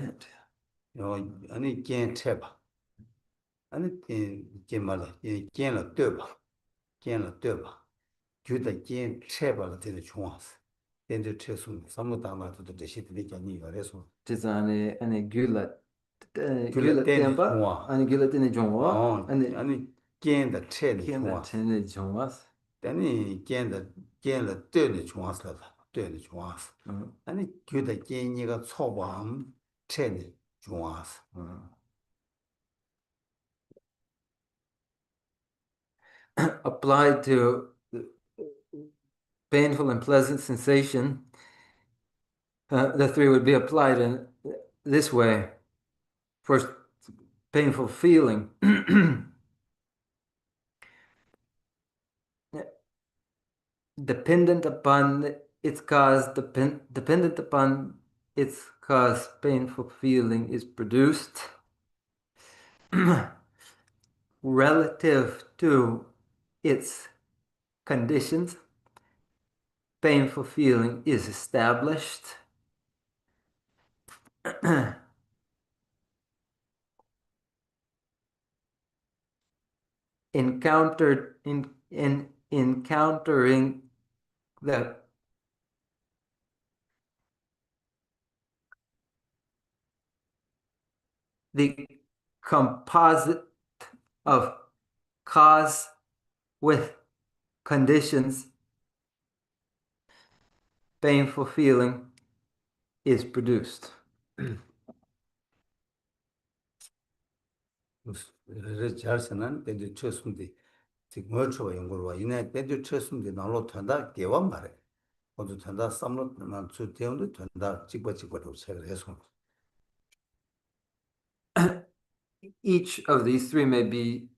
아니 见체봐. 아니 见말라. 见了 对吧? 见了 对吧? 주다 见체발라 되는 중앙스. 근데 최소 삼무다마도 대시들이 괜히 열에서 지산에 아니 귤라 귤라 때는 템바 중앙. 아니 귤라 때는 종화 아니 见的 체는 중앙. 때는 종화 아니 见了 때는 중앙스다. 때는 중앙스. 아니 주다 见이가 초밤 체는 중앙스. applied to painful and pleasant sensation, the three would be applied in this way. First, painful feeling. Dependent upon its cause, dependent upon its cause, painful feeling is produced. Relative to its conditions, painful feeling is established. encountering the composite of cause with conditions, painful feeling is produced. 잘서는 대주 최순디 지금 멀초가 연구로 이내 대주 최순디 나로 된다 개원 말해. 모두 된다 쌈로만 주 대원도 된다 찍고 책을 해서 Each of these three may be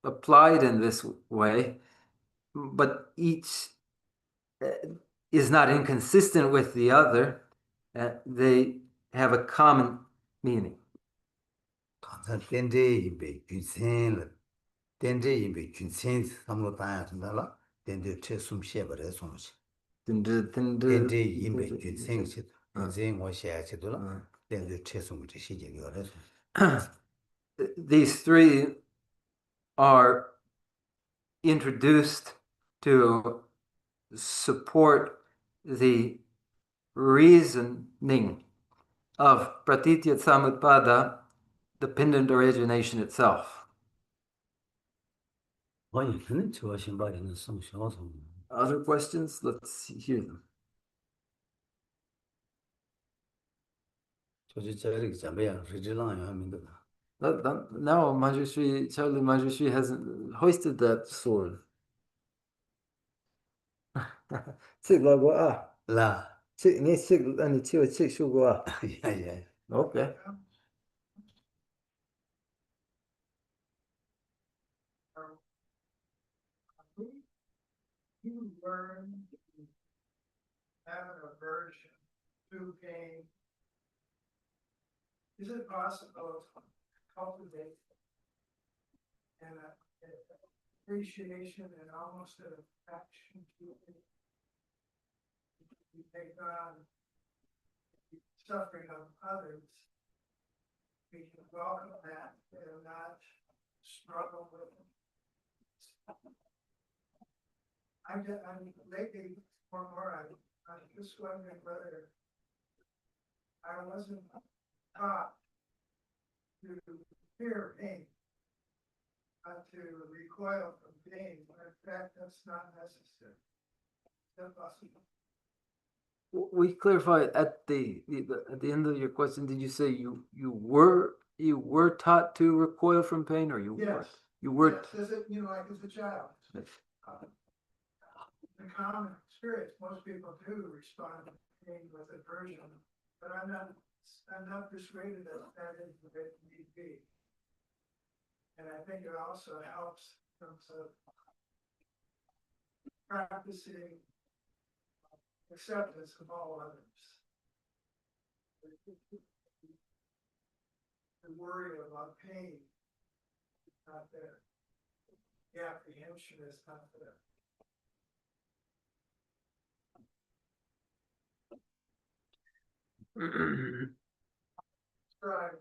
applied in this way, but each is not inconsistent with the other. They have a common meaning. 가서 덴데 규센을 덴데 규센 삼로 다야 된다라 덴데 최숨 셰버에 손시 덴데 규센 규센 dende 덴데 최숨 시제 요래 These three are introduced to support the reasoning of pratitya samutpada, dependent origination itself. Other questions? Let's hear them. No, Charlie Manjushri hasn't hoisted that sword. 라 야야 Okay. You learn to have an aversion to pain. Is it possible to cultivate an appreciation and almost an affection to it? You take on the suffering of others. We can welcome that and not struggle with it. I'm lately more, I'm just wondering whether I wasn't taught to fear pain, not to recoil from pain. In fact, that's not necessary. Is that possible? We clarified at the end of your question. Did you say you were taught to recoil from pain, or you Yes. you were? Yes, as like as a child. The common experience, most people do respond to pain with aversion, but I'm not persuaded that is the way it need be. And I think it also helps in terms of practicing acceptance of all others. The worry about pain is not there. The apprehension is not there. Right.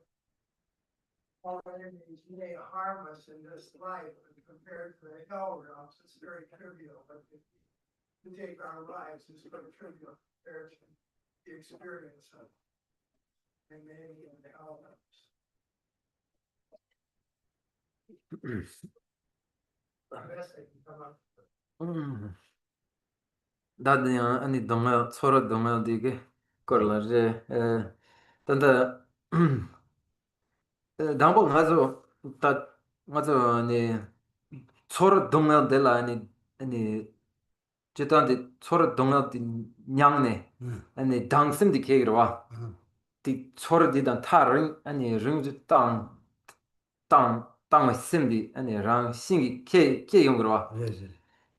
All enemies may harm us in this life, and compared to the hell realms, it's very trivial. But to take our lives is very trivial compared to the experience of remaining in the hell realms. The best I can come up with. 나는 아니 동아 서로 동아 되게 걸러제 단다 당보 가서 다 가서 아니 서로 동아 될라 아니 제단데 서로 동아 냥네 아니 당심디 케기로 와디 서로 디단 타르 아니 릉주 땅 심디 아니 랑 신기 케 용으로 와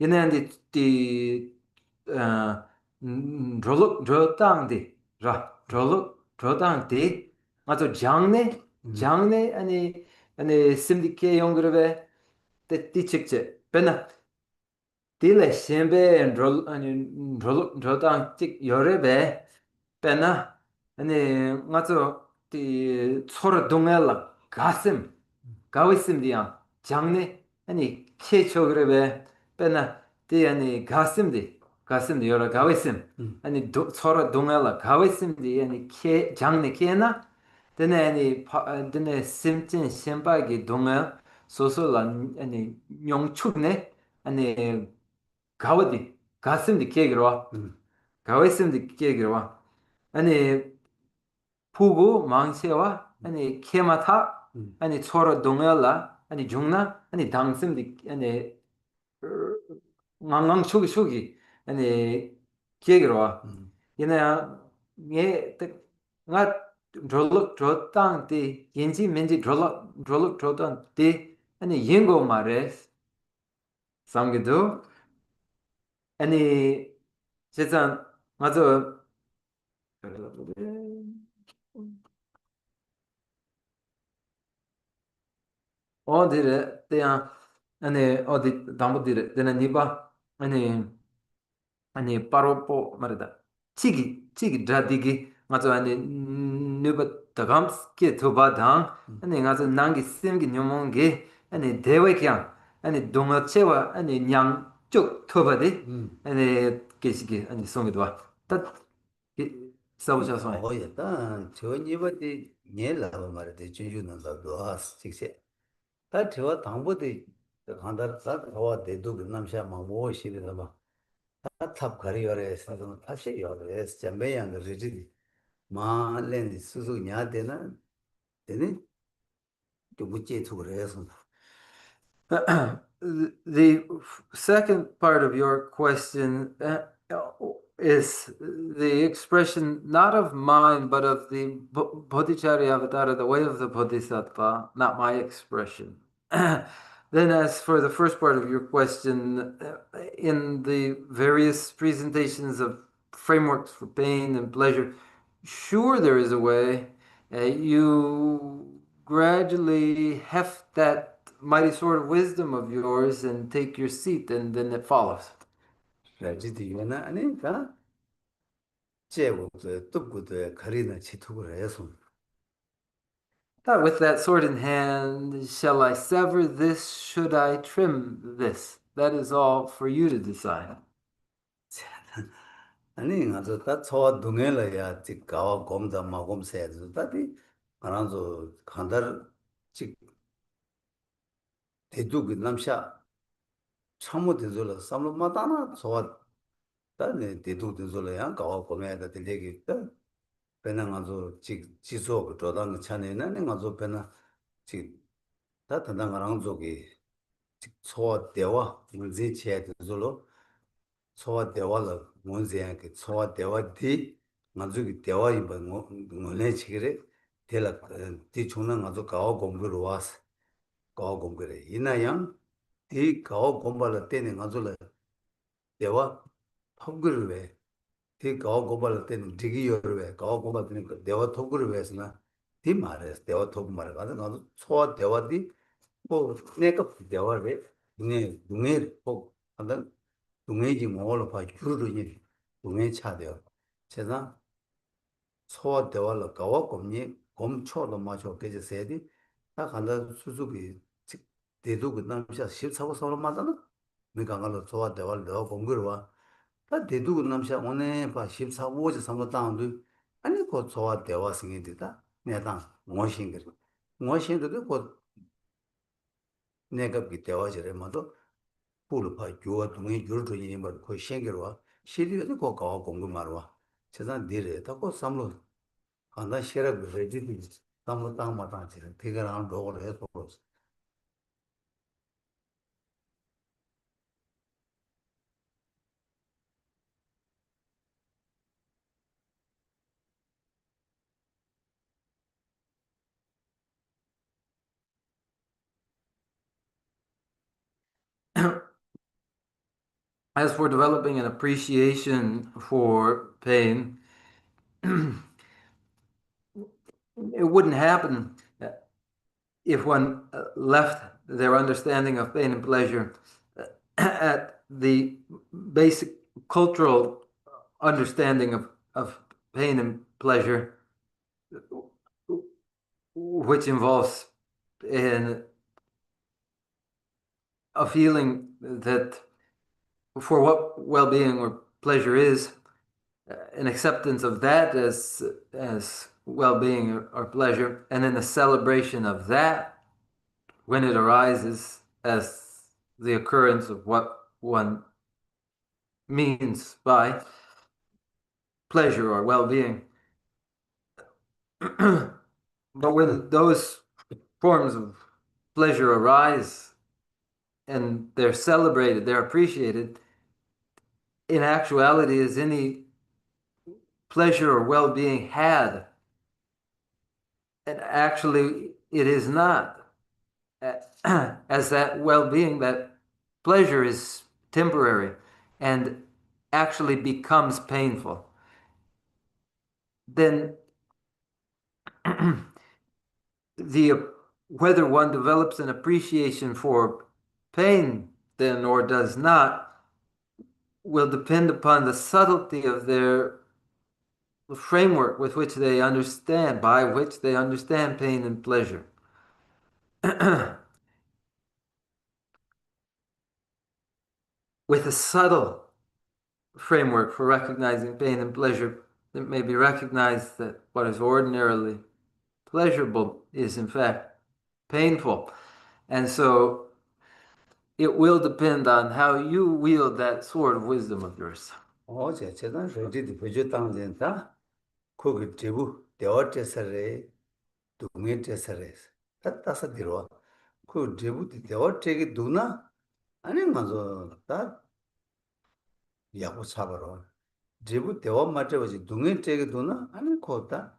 얘네한테 디 저당디 저당디 맞아 장내 아니 심디케 용그르베 때띠 직제 베나 딜레 셈베 아니 저당 찍 열레베 베나 아니 맞아 디 서로 동엘라 가슴 가위심디야 장내 아니 케초그레베 빼나 디 아니 가슴디 여러 가위심 아니 서로 동엘라 가위심디 아니 케 장네 케나 드네 아니 드네 심진 심바기 동엘 소소라 아니 용축네 아니 가워디 가슴디 케기로 가위심디 케기로 아니 푸구 망세와 아니 케마타 아니 서로 동엘라 아니 중나 아니 당심디 아니 ngang sugi sugi ani kiegro wa ina nge nga droluk drotang ti yenji menji droluk drotang ti ani yengo mares samgido ani 세상 맞아 어디래 때야 아니 어디 담보디래 되는 니바 아니 바로포 말이다 치기 자디기 맞아 아니 누바 다감스케 토바당 아니 가서 난기 셈기 녀몽게 아니 대외향 아니 동어체와 아니 냥쪽 토바디 아니 계시기 아니 송이도 와다 싸우셔서 어였다 저 니버디 녀라고 말이지 준주는 거 직세 다 저와 당보디 간다 다 저와 대도 남샤 마모 시리다 봐 탑 가리어래 해서 다시 요래 잠배양 그러지 마렌 수수 냐데나 되네 또 무죄 투그래서 The second part of your question is the expression not of mine, but of the Bodhicharya Avatara, the way of the Bodhisattva, not my expression. Then, as for the first part of your question, in the various presentations of frameworks for pain and pleasure, sure, there is a way. You gradually heft that mighty sword of wisdom of yours and take your seat, and then it follows. 라지디 유나 아니까 제고도 뜻고도 가리나 치투고 해서 That with that sword in hand, shall I sever this? Should I trim this? That is all for you to decide. 아니 가서 다 저와 동해라야 지 가와 곰다 마곰새도 다디 알아서 간달 지 대두그 남샤 참모 대졸라 삼로 마다나 저와 다네 대두 대졸라야 가와 곰에다 들리기 있다 배나 가서 지 지소 그 도당 차내는 가서 배나 지 다단단 가랑 저기 저 대화 문제 제에 대졸로 소와 대화를 문제야 그 소와 대화디 가지고 대화 이번 뭐네 지그래 대라 디 중앙 가서 가오 공부로 와서 가오 공부래 이나양 이 가오 공부를 때는 가지고 대화 통구를 왜디 가오 공부를 때는 디기요를 왜 가오 공부 때는 그 대화 통구를 왜서나 디 말해 대화 통구 말해 가서 소와 대화디 뭐 내가 대화를 왜 눈에 꼭 한다 동해지 뭐로 봐 주르르니 동해 차대요. 제가 소와 대화를 가와 곰니 곰초로 마셔 계세디 딱 한다 수수비 즉 대도 그 남자 14고 서로 맞잖아. 내가 가서 소와 대화를 더 공부를 와. 다 대도 그 남자 오늘 봐 14고지 삼도 땅도 아니 그 소와 대화 생기다. 내가 뭐신 거. 뭐신도 그 내가 그 대화지를 뭐도 불파 교와 동의 교르도니 뭐 거의 생겨와 시리도 거 가고 공부 말와 세상 내려 다 삼로 한다 시라 그래지 삼로 땅 마땅 지는 대가랑 로를 해서 As for developing an appreciation for pain, it wouldn't happen if one left their understanding of pain and pleasure at the basic cultural understanding of pain and pleasure, which involves in a feeling that for what well-being or pleasure is, an acceptance of that as well-being or pleasure, and then the celebration of that when it arises as the occurrence of what one means by pleasure or well-being. But when those forms of pleasure arise and they're celebrated, they're appreciated, in actuality, is any pleasure or well-being had? And actually, it is not. As that well-being, that pleasure is temporary and actually becomes painful. Then whether one develops an appreciation for pain then or does not will depend upon the subtlety of their framework with which they understand, by which they understand pain and pleasure. With a subtle framework for recognizing pain and pleasure, it may be recognized that what is ordinarily pleasurable is in fact painful. And so it will depend on how you wield that sword of wisdom of yours. 어제 제가 저기 보조 당전다 거기 제부 대어체설에 동해체설에 따따서 들어 그 제부 대어체기 누나 아니 맞아 다 야고 사버려 제부 대어 맞아버지 동해체기 누나 아니 거다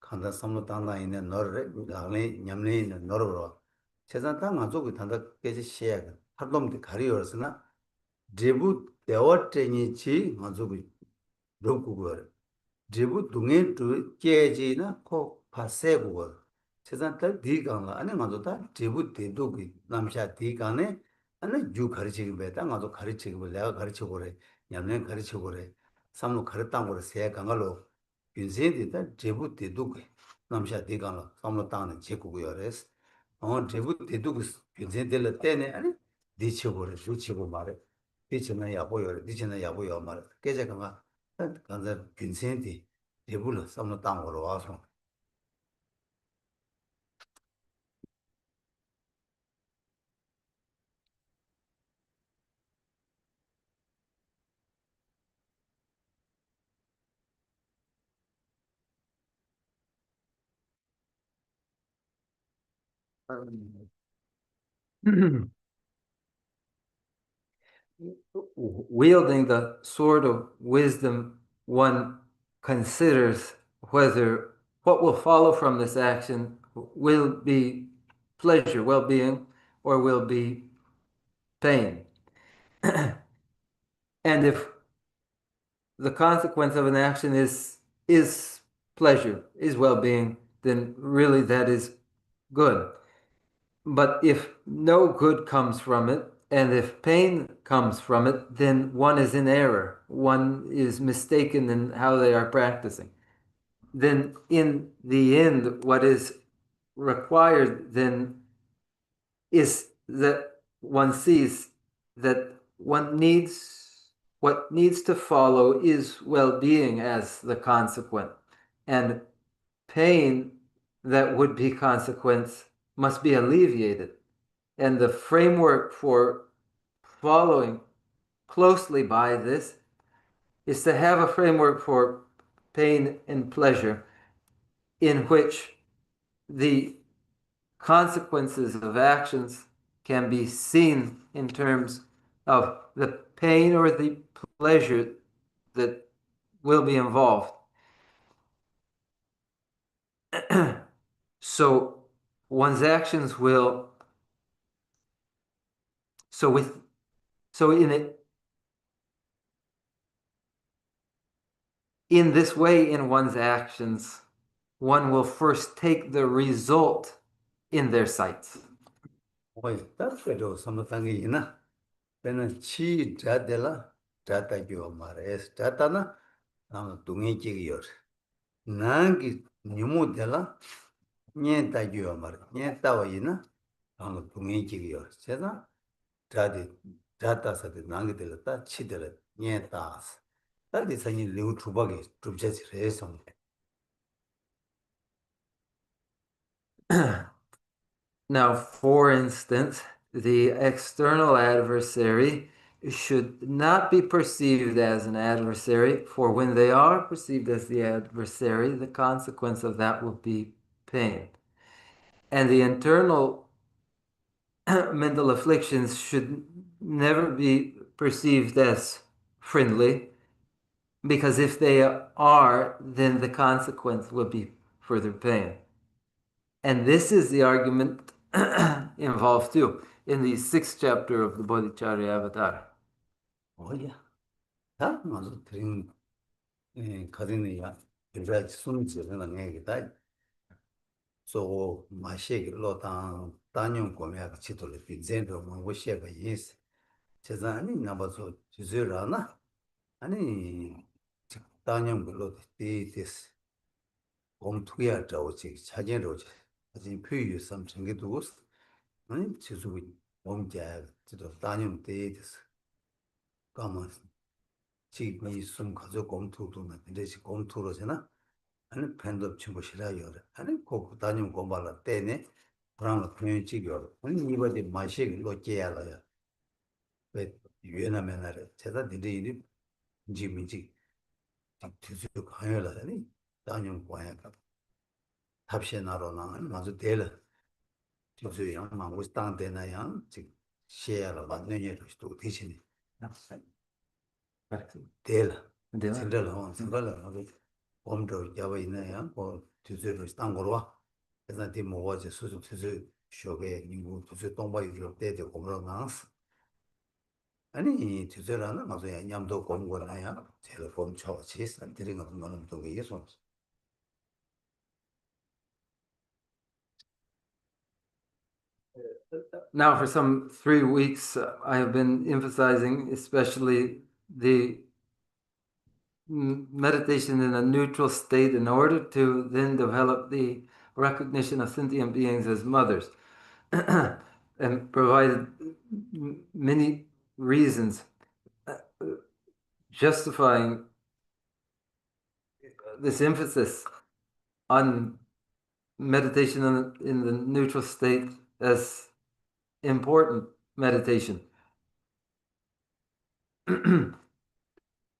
간다 삼로 당나 있는 너를 나네 냠네 있는 너로 세상 다 가지고 단다 깨지 시야 하dom도 가리어서나 제부 대어체니지 가지고 로쿠거 제부 동해 두 깨지나 코 파세고 세상들 디강라 아니 가도다 제부 대도기 남샤 디강에 아니 주 가르치기 배다 가도 가르치기 내가 가르쳐 보래 냠내 가르쳐 보래 삼로 가르땅 거를 세 강가로 인생이다 제부 대도기 남샤 디강라 삼로 땅은 제국이어레스 제부 대도기 인생들 때네 아니 디쳐 보래 주치고 말해 디치는 야보여 디치는 야보여 말 깨져가 간자 빈센티 대불로 삼로 땅으로 와서 Wielding the sword of wisdom, one considers whether what will follow from this action will be pleasure, well-being, or will be pain. And if the consequence of an action is pleasure, is well-being, then really that is good. But if no good comes from it, and if pain comes from it, then one is in error. One is mistaken in how they are practicing. Then in the end, what is required then is that one sees that what needs to follow is well-being as the consequent, and pain that would be consequence must be alleviated. And the framework for following closely by this is to have a framework for pain and pleasure in which the consequences of actions can be seen in terms of the pain or the pleasure that will be involved. So one's actions will in this way, in one's actions, one will first take the result in their sights. that's what some thing ina when chi jadela jata yo mares jata na nam dungi ji yor nangi nyumu dela nye ta yo mar nye ta wa ina nam dungi ji yor cheda 자디 자다서도 남게들다 치들 녀다스 다디 산이 리우 주박이 줍제지 해서 Now, for instance, the external adversary should not be perceived as an adversary, for when they are perceived as the adversary, the consequence of that will be pain. And the internal mental afflictions should never be perceived as friendly, because if they are, then the consequence will be further pain. And this is the argument involved too in the 6th chapter of the Bodhicharya Avatar. 뭐야 다 맞아 드림 가진이야 그래서 숨지는 얘기다 소 마시기 로당 단용 고매가 치도를 빈젠도 뭐 시에가 있어 제자니 나봐서 주제라나 아니 단용 걸로 디디스 공투야 저지 자제로 아직 표유 삼 생기도 아니 지수고 몸자 지도 단용 디디스 가만 지금 숨 가져 공투도는 이제 공투로잖아 아니 팬도 친구 싫어요 아니 꼭 단용 공부할 때네 그런 표현 지겨 아니 이번에 마시기 로제야라요 왜 유엔하면은 제가 니들이 지미지 뒤져 가야라니 단용 과야가 답시나로나 맞아 될 저저 양만 우리 땅 되나야 즉 시야라 맞는 일도 또 대신에 될 진짜로 생각을 엄도 잡아 있나야 뭐 뒤져로 땅 걸어 그래서 디 뭐지 수수 수수 쇼게 인구 수수 동바이로 때도 공부나 아니 뒤져라는 맞아 냠도 공부나야 제가 봄 처치 드린 거 거는 또 예소 Now, for some 3 weeks, I have been emphasizing especially the meditation in a neutral state in order to then develop the recognition of sentient beings as mothers, and provided many reasons justifying this emphasis on meditation in the neutral state as important meditation.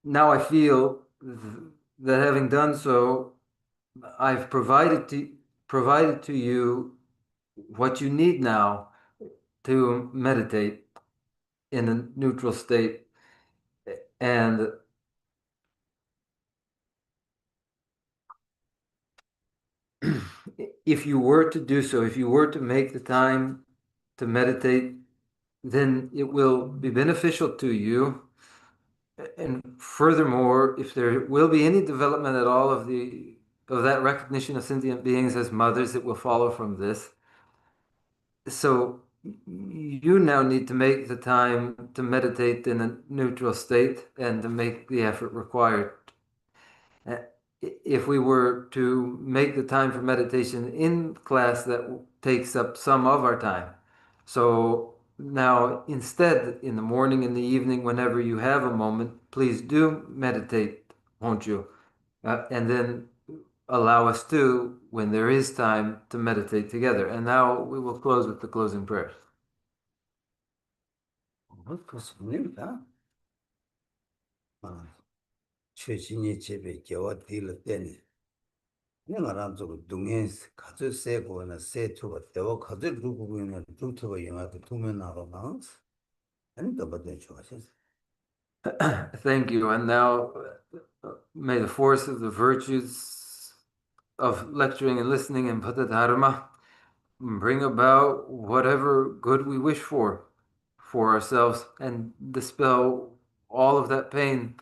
Now I feel that having done so, I've provided to you what you need now to meditate in a neutral state. And if you were to do so, if you were to make the time to meditate, then it will be beneficial to you. And furthermore, if there will be any development at all of that recognition of sentient beings as mothers, it will follow from this. So you now need to make the time to meditate in a neutral state and to make the effort required. If we were to make the time for meditation in class, that takes up some of our time. So now, instead, in the morning, in the evening, whenever you have a moment, please do meditate, won't you? And then allow us to, when there is time, to meditate together. And now we will close with the closing prayers. 그렇습니다. 최신의 집에 겨와 딜을 때니 내가 좀 동행스 가져 세고나 세투가 되어 가져 누구는 루트가 영화도 두면 나로나 아니 더 받는 좋아하셨어. Thank you. And now, may the force of the virtues of lecturing and listening in Bodhidharma bring about whatever good we wish for ourselves and dispel all of that pain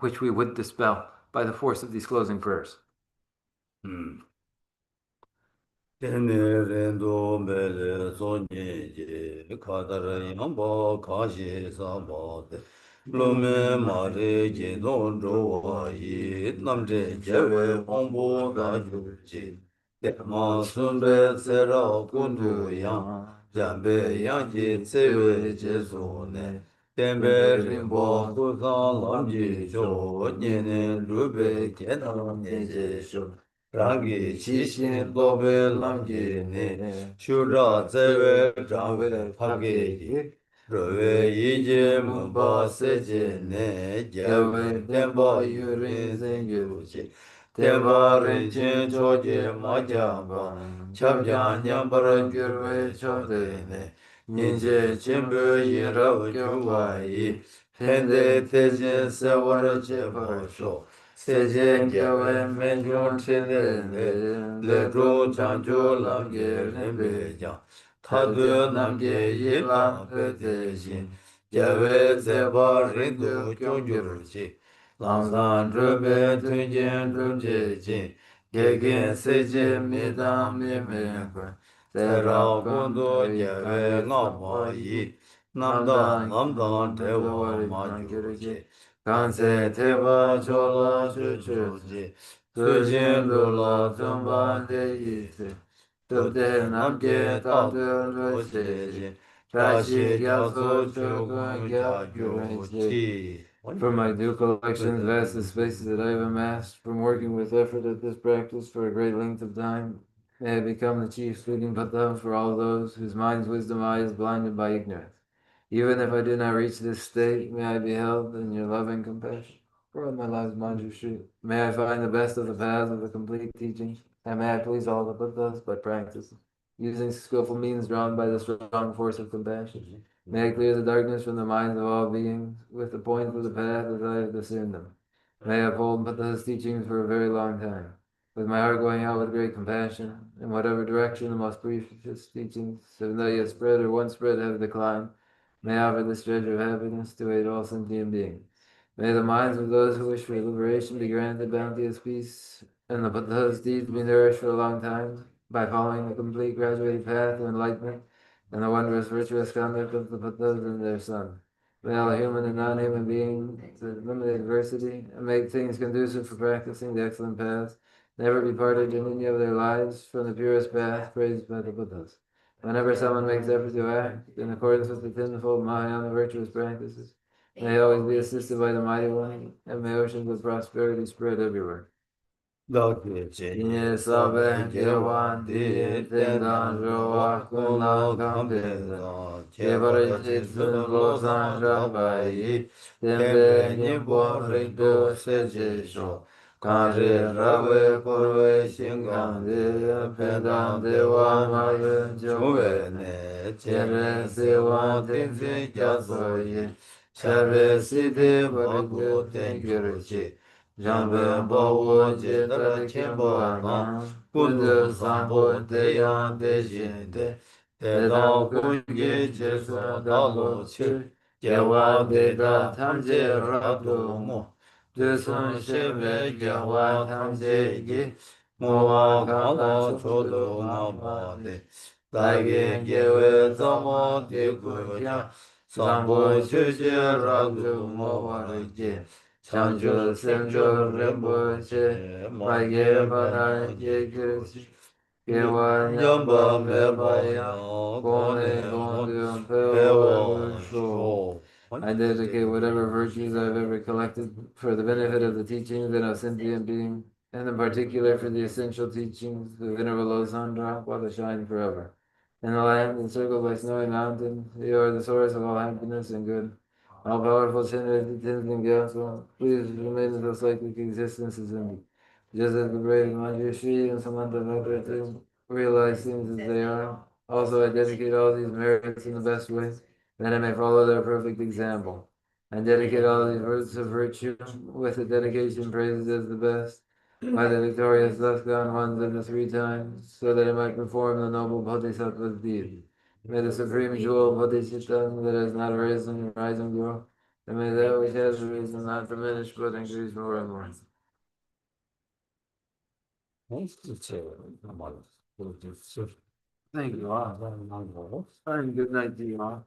which we would dispel by the force of these closing prayers. 테네렌도 멜레 존예제 카다라 양보 가시 사바데 로메 마레 제노 조와이 남제 제외 홍보 다주지 Ma sunbe sero kundu yang, jambe yang ji tsewe je so ne. Tembe rimbo kusan lam ji sho, nyene lube kenam ne je sho. Rangi chi shin dobe lam ji ne, shura tsewe jangwe pake ji. Rove yi je mba se je ne, jawe temba yurin zen yu chi. Temba rinchen choje ma jamba, chab jan nyambara gyurwe chode ne. Ninje chimbe yirav gyurwa yi, pende teje sewara che parasho. Seje gyawe menjong chede ne, le zhong chancho lamge rinpe jang. Tadu namge yilang pe te shin, gyawe zeba rindu kyongyur chi. Langzang zhebe tunjen zhunje jin, gegen seje midang mi me kwen. Sera kundu gyawe ngapa yi, namda namdang dewa ma gyur chi. Kanse teba chola chu chu chi, sujin lula zumba de yi si. Tupde namge tatu lu se jin, chashi gyaso chukun gya gyur chi. From my new collections, vast the spaces that I have amassed, from working with effort at this practice for a great length of time, may I become the chief speaking patam for all those whose mind's wisdom eye is blinded by ignorance. Even if I do not reach this state, may I be held in your loving compassion. For all my lives, Manju Shri. May I find the best of the paths of the complete teachings, and may I please all the Buddhas by practice, using skillful means drawn by the strong force of compassion. May I clear the darkness from the minds of all beings with the points of the path as I have discerned them. May I uphold Buddha's teachings for a very long time, with my heart going out with great compassion, in whatever direction the most precious teachings have not yet spread or once spread have declined. May I offer this treasure of happiness to aid all sentient beings. May the minds of those who wish for liberation be granted bounteous peace, and the Buddha's deeds be nourished for a long time by following the complete graduated path of enlightenment and the wondrous virtuous conduct of the Buddhas and their son. May all human and non-human beings eliminate adversity and make things conducive for practicing the excellent paths, never be parted in any of their lives from the purest path praised by the Buddhas. Whenever someone makes effort to act in accordance with the tenfold Mahayana virtuous practices, may he always be assisted by the Mighty One, and may oceans of prosperity spread everywhere. Inye sabe gewan di tendan roa kuna kamdeza Kebara jitsun losan rambayi Tembe nyimbo rindu seje sho Kanri rawe korwe shingandi Pendan dewa mayun jungwe ne Chere sewan tenzi gyaso yi Share sidi barigu tengyur chi Jambe bawo je tar kembo ana, kundu sambo de yang de jin de, de dang kungi je so da lo chu, gewa de da tam je ra do mo, de son she me gewa tam je gi, mo wa ka la cho do ma ma de, dai ge gewe zamo de gu ya, sambo chu je ra do mo wa je. Chanjo semjo rinpoche, maye bana ye kirsi, kewa nyamba meba yang, kone gondyam pewa sho. I dedicate whatever virtues I've ever collected for the benefit of the teachings and of sentient beings, and in particular for the essential teachings of Venerable Losandra, while they shine forever. In the land encircled by snowy mountains, you are the source of all happiness and good. All powerful Trinity, Tinsling Gyatso, please remain in the cyclic existences in me. Just as the brave Manjushri and Samantha Bhakrati realize things as they are, also I dedicate all these merits in the best way, that I may follow their perfect example. I dedicate all these words of virtue with the dedication praised as the best, by the victorious thus gone ones of the three times, so that I might perform the noble Bodhisattva's deed. May the supreme jewel Bodhisattva that has not arisen rise and grow, and may that which has arisen not diminish but increase more and more. Thank you all. And good night to you all.